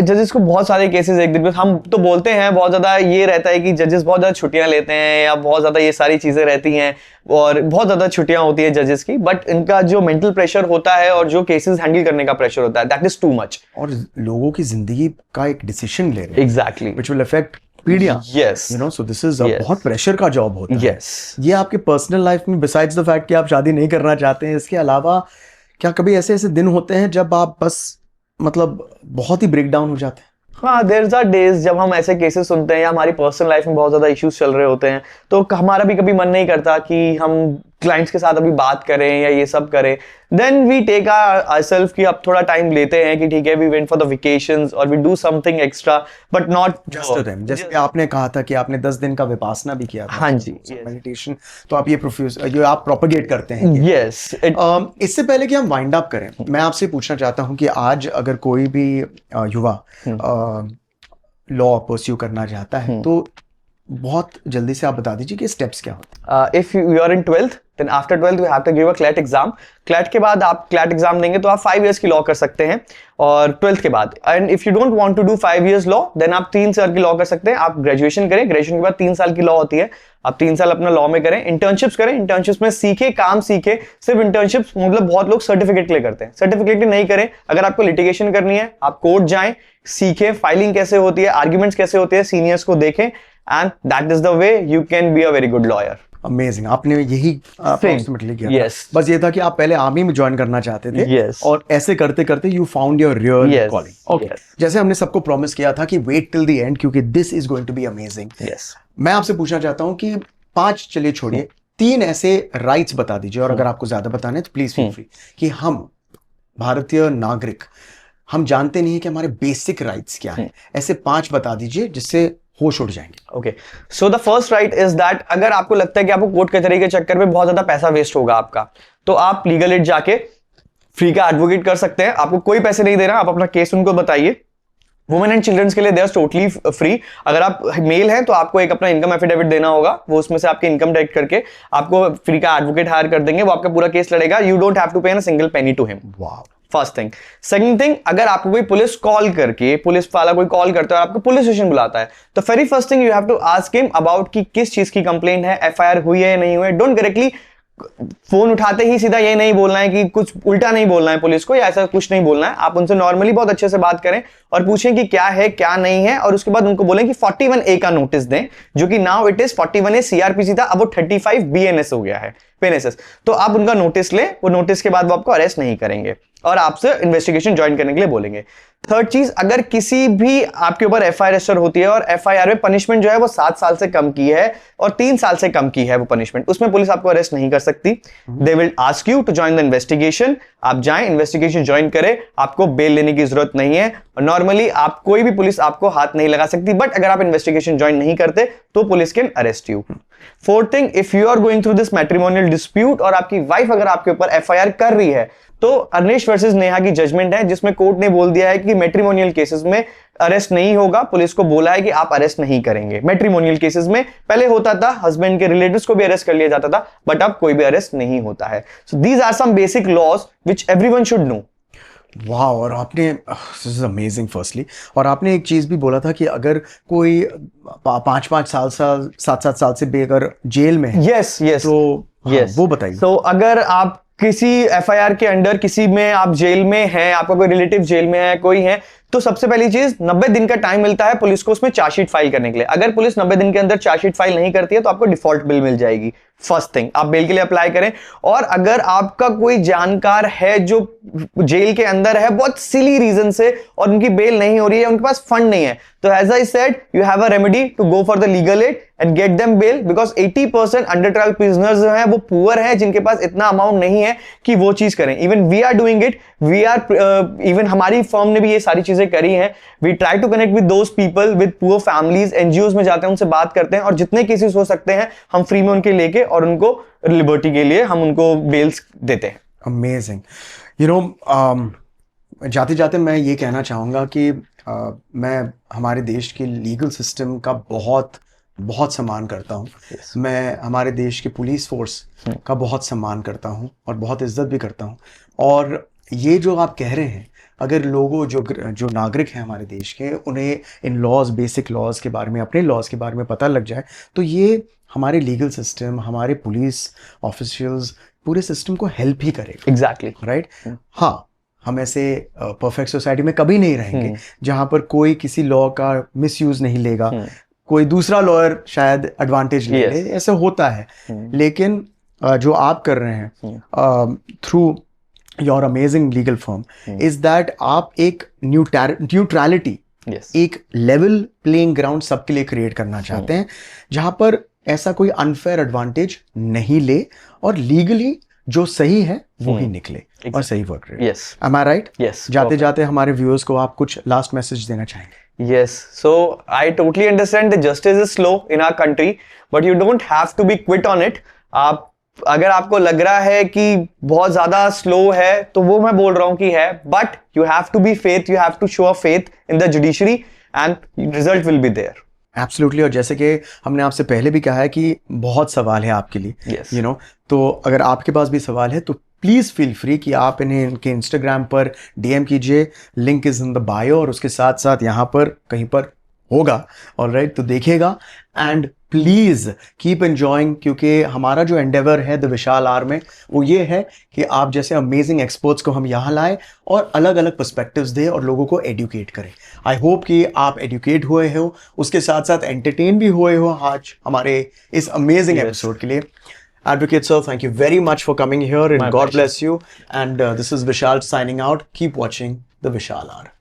जजेस को बहुत सारे केसेस एक दिन में, हम तो बोलते हैं बहुत ज्यादा ये रहता है कि जजेस बहुत ज्यादा छुट्टियां लेते हैं या बहुत ज्यादा ये सारी चीजें रहती हैं और बहुत ज्यादा छुट्टियां होती है जजेस की, बट इनका जो मेंटल प्रेशर होता है और जो केसेस हैंडल करने का प्रेशर होता है, दैट इज टू मच। और लोगों की जिंदगी का एक डिसीजन ले रहे हैं, एग्जैक्टली, व्हिच विल अफेक्ट पीढ़ियां। Yes. You know, so this is Yes. बहुत प्रेशर का जॉब होता है। Yes. ये आपके पर्सनल लाइफ में, बिसाइड्स द फैक्ट कि आप शादी नहीं करना चाहते हैं, इसके अलावा क्या कभी ऐसे ऐसे दिन होते हैं जब आप बस मतलब बहुत ही ब्रेक डाउन हो जाते हैं? हाँ, देयर आर डेज जब हम ऐसे केसेस सुनते हैं या हमारी पर्सनल लाइफ में बहुत ज्यादा इश्यूज चल रहे होते हैं, तो हमारा भी कभी मन नहीं करता कि हम क्लाइंट्स के साथ अभी बात करें या ये सब करें। देन वी टेक आवरसेल्फ कि अब थोड़ा टाइम लेते हैं कि ठीक है, we went for the vacations और we do something extra, but not just time. जैसे कि आपने कहा था कि आपने 10 दिन का विपासना भी किया था। हाँ जी, मेडिटेशन, तो आप ये आप प्रोपेगेट करते हैं। यस। इससे पहले कि हम वाइंड अप करें, मैं आपसे पूछना चाहता हूं कि आज अगर कोई भी युवा लॉ परस्यू करना चाहता है, तो बहुत जल्दी से आप बता दीजिए कि स्टेप्स क्या होते हैं। If you are in 12th, then after 12th you have to give a CLAT exam. CLAT के बाद आप क्लैट एग्जाम देंगे तो आप 5 years की लॉ कर सकते हैं, और 12th के बाद। And if you don't want to do 5 years law, देन आप 3 साल की लॉ कर सकते हैं। आप ग्रेजुएशन करें, ग्रेजुएशन के बाद 3 साल की लॉ होती है, आप 3 साल अपना लॉ में करें। इंटर्नशिप्स करें, इंटर्नशिप्स में सीखे, काम सीखे। सिर्फ इंटर्नशिप्स मतलब बहुत लोग सर्टिफिकेट के लिए करते हैं, सर्टिफिकेट के नहीं करें। अगर आपको लिटिगेशन करनी है, आप कोर्ट जाएं, सीखें फाइलिंग कैसे होती है, आर्ग्यूमेंट्स कैसे होते हैं, सीनियर्स को देखें, and that is the way you can be a very good lawyer. Amazing, आपने यही अप्रोक्सीमेटली किया। Yes. बस ये था कि आप पहले आर्मी में ज्वाइन करना चाहते थे, Yes. और ऐसे करते करते you found your real Yes. Calling. Okay, Yes. जैसे हमने सबको प्रॉमिस किया था कि वेट टिल द एंड, क्योंकि this is going to be amazing. Yes. मैं आपसे पूछना चाहता हूं कि 5, चलिए छोड़िए, 3 ऐसे राइट्स बता दीजिए, और अगर आपको ज्यादा बताने तो प्लीज फील फ्री, कि हम भारतीय नागरिक, हम जानते नहीं है कि हमारे बेसिक राइट्स क्या है। ऐसे 5 बता दीजिए जिससे होश उड़ जाएंगे। Okay, so the first right is that अगर आपको लगता है कि आपको कोर्ट कचहरी के चक्कर में बहुत ज्यादा पैसा वेस्ट होगा आपका, तो आप लीगल एड जाके फ्री का एडवोकेट कर सकते हैं। आपको कोई पैसे नहीं देना, आप अपना केस उनको बताइए। वुमेन एंड चिल्ड्रंस के लिए दे आर टोटली फ्री। अगर आप मेल हैं तो आपको एक अपना इनकम एफिडेविट देना होगा, वो उसमें से आपकी इनकम डिडक्ट करके आपको फ्री का एडवोकेट हायर कर देंगे, वो आपका पूरा केस लड़ेगा। You don't have to pay a single penny to him. वाह। First thing. सेकंड थिंग, अगर आपको कोई पुलिस कॉल करके, पुलिस वाला कोई कॉल करता है और आपको पुलिस स्टेशन बुलाता है, तो very first thing you have to ask him about कि किस चीज की कंप्लेंट है, एफआईआर हुई है या नहीं हुई है। डोंट डायरेक्टली फोन उठाते ही सीधा ये नहीं बोलना है कि कुछ उल्टा नहीं बोलना है पुलिस को, या ऐसा कुछ नहीं बोलना है। आप उनसे नॉर्मली बहुत अच्छे से बात करें और पूछें कि क्या है क्या नहीं है, और उसके बाद उनको बोलें कि 41A का नोटिस दें, जो कि now it is 41A CRPC था, अब वो 35 BNS हो गया है, पेनेसेस। तो आप उनका नोटिस लें, वो नोटिस के बाद वो आपको अरेस्ट नहीं करेंगे और आपसे इन्वेस्टिगेशन ज्वाइन करने के लिए बोलेंगे। थर्ड चीज, अगर किसी भी आपके ऊपर एफआईआर रजिस्टर होती है और एफआईआर में पनिशमेंट जो है वो 7 साल से कम की है और 3 साल से कम की है वो पनिशमेंट, उसमें पुलिस आपको अरेस्ट नहीं कर सकती। They will ask you to join the investigation. आप जाएं, इन्वेस्टिगेशन ज्वाइन करें, आपको बेल लेने की जरूरत नहीं है। और नॉर्मली आप कोई भी पुलिस आपको हाथ नहीं लगा सकती, बट अगर आप इन्वेस्टिगेशन ज्वाइन नहीं करते तो police can arrest you. Fourth thing, if you are going through this matrimonial dispute और आपकी वाइफ अगर आपके ऊपर एफआईआर कर रही है, तो अर्नेश वर्सेस नेहा की जजमेंट है, जिसमें कोर्ट ने बोल दिया है कि मैट्रिमोनियल केसेस में अरेस्ट नहीं होगा। पुलिस को बोला है कि आप अरेस्ट नहीं करेंगे मैट्रिमोनियल केसेस में। पहले होता था, हस्बैंड के रिलेटिव्स को भी अरेस्ट कर लिया जाता था, बट अब कोई भी अरेस्ट नहीं होता है। So these are some basic laws which everyone should know. वाह। और आपने, दिस इज अमेजिंग फर्स्टली, और आपने एक चीज भी बोला था कि अगर कोई 5-5 साल 7-7 साल से बेगर जेल में है, यस यस, तो यस, वो बताइए। तो अगर आप किसी एफआईआर के अंडर किसी में आप जेल में हैं, आपका कोई रिलेटिव जेल में है, कोई है, तो सबसे पहली चीज 90 दिन का टाइम मिलता है पुलिस को उसमें चार्जशीट फाइल करने के लिए। अगर पुलिस 90 दिन के अंदर चार्जशीट फाइल नहीं करती है तो आपको डिफॉल्ट बिल मिल जाएगी। फर्स्ट थिंग, आप बेल के लिए अप्लाई करें। और अगर आपका कोई जानकार है जो जेल के अंदर है बहुत सिली रीजन से और उनकी बेल नहीं हो रही है, उनके पास फंड नहीं है, तो as I said you have a remedy to go for the legal aid and get them bail, because 80% under trial prisoners जो हैं वो पुअर हैं, जिनके पास इतना अमाउंट नहीं है कि वो चीज करें। Even we are doing it, we are even हमारी फर्म ने भी ये सारी चीजें करी हैं। We try to connect with those people with poor families, NGOs में जाते हैं, उनसे बात करते हैं और जितने केसेस हो सकते हैं हम फ्री में उनके लेके और उनको लिबर्टी के लिए हम उनको बेल्स देते हैं। अमेजिंग। यू नो, जाते जाते मैं ये कहना चाहूँगा कि मैं हमारे देश के लीगल सिस्टम का बहुत बहुत सम्मान करता हूँ। Yes. मैं हमारे देश के पुलिस फोर्स का बहुत सम्मान करता हूँ और बहुत इज्जत भी करता हूँ। और ये जो आप कह रहे हैं, अगर लोगों जो नागरिक हैं हमारे देश के, उन्हें इन लॉज, बेसिक लॉज के बारे में, अपने लॉज के बारे में पता लग जाए, तो ये हमारे लीगल सिस्टम, हमारे पुलिस ऑफिशियल्स, पूरे सिस्टम को हेल्प ही करेगा। Exactly, right. हाँ, हम ऐसे परफेक्ट सोसाइटी में कभी नहीं रहेंगे जहां पर कोई किसी लॉ का मिसयूज नहीं लेगा। कोई दूसरा लॉयर शायद एडवांटेज ले ले, ऐसे होता है। लेकिन जो आप कर रहे हैं through your amazing legal firm is that आप एक न्यूट्रलिटी, एक लेवल प्लेइंग ग्राउंड सबके लिए क्रिएट करना चाहते हैं, जहां पर ऐसा कोई अनफेयर एडवांटेज नहीं ले और लीगली जो सही है वो ही निकले और सही वर्क रहे। एम आई राइट? जाते जाते हमारे व्यूअर्स को आप कुछ लास्ट मैसेज देना चाहेंगे? Yes, so I totally understand the justice is slow in our country, but you don't have to be quit on it. आप अगर आपको लग रहा है कि बहुत ज्यादा स्लो है तो वो मैं बोल रहा हूं कि है, but you have to be faith, you have to show a faith in the judiciary and result will be there. Absolutely. और जैसे कि हमने आपसे पहले भी कहा है कि बहुत सवाल है आपके लिए, Yes. यू नो, तो अगर आपके पास भी सवाल है तो प्लीज़ फील फ्री कि आप इन्हें इनके इंस्टाग्राम पर डीएम कीजिए, link is in the bio, और उसके साथ साथ यहाँ पर कहीं पर होगा, ऑलराइट, तो देखिएगा। एंड प्लीज़ कीप एंजॉइंग, क्योंकि हमारा जो एंडेवर है द विशाल आर में वो ये है कि आप जैसे अमेजिंग एक्सपर्ट्स को हम यहाँ लाएं और अलग अलग पर्सपेक्टिव्स दें और लोगों को एडुकेट करें। आई होप कि आप एडुकेट हुए हो, उसके साथ साथ एंटरटेन भी हुए हो आज हमारे इस अमेजिंग एपिसोड के लिए। Advocate sir, thank you very much for coming here and God bless you. And this is Vishal signing out. Keep watching the Vishal Hour.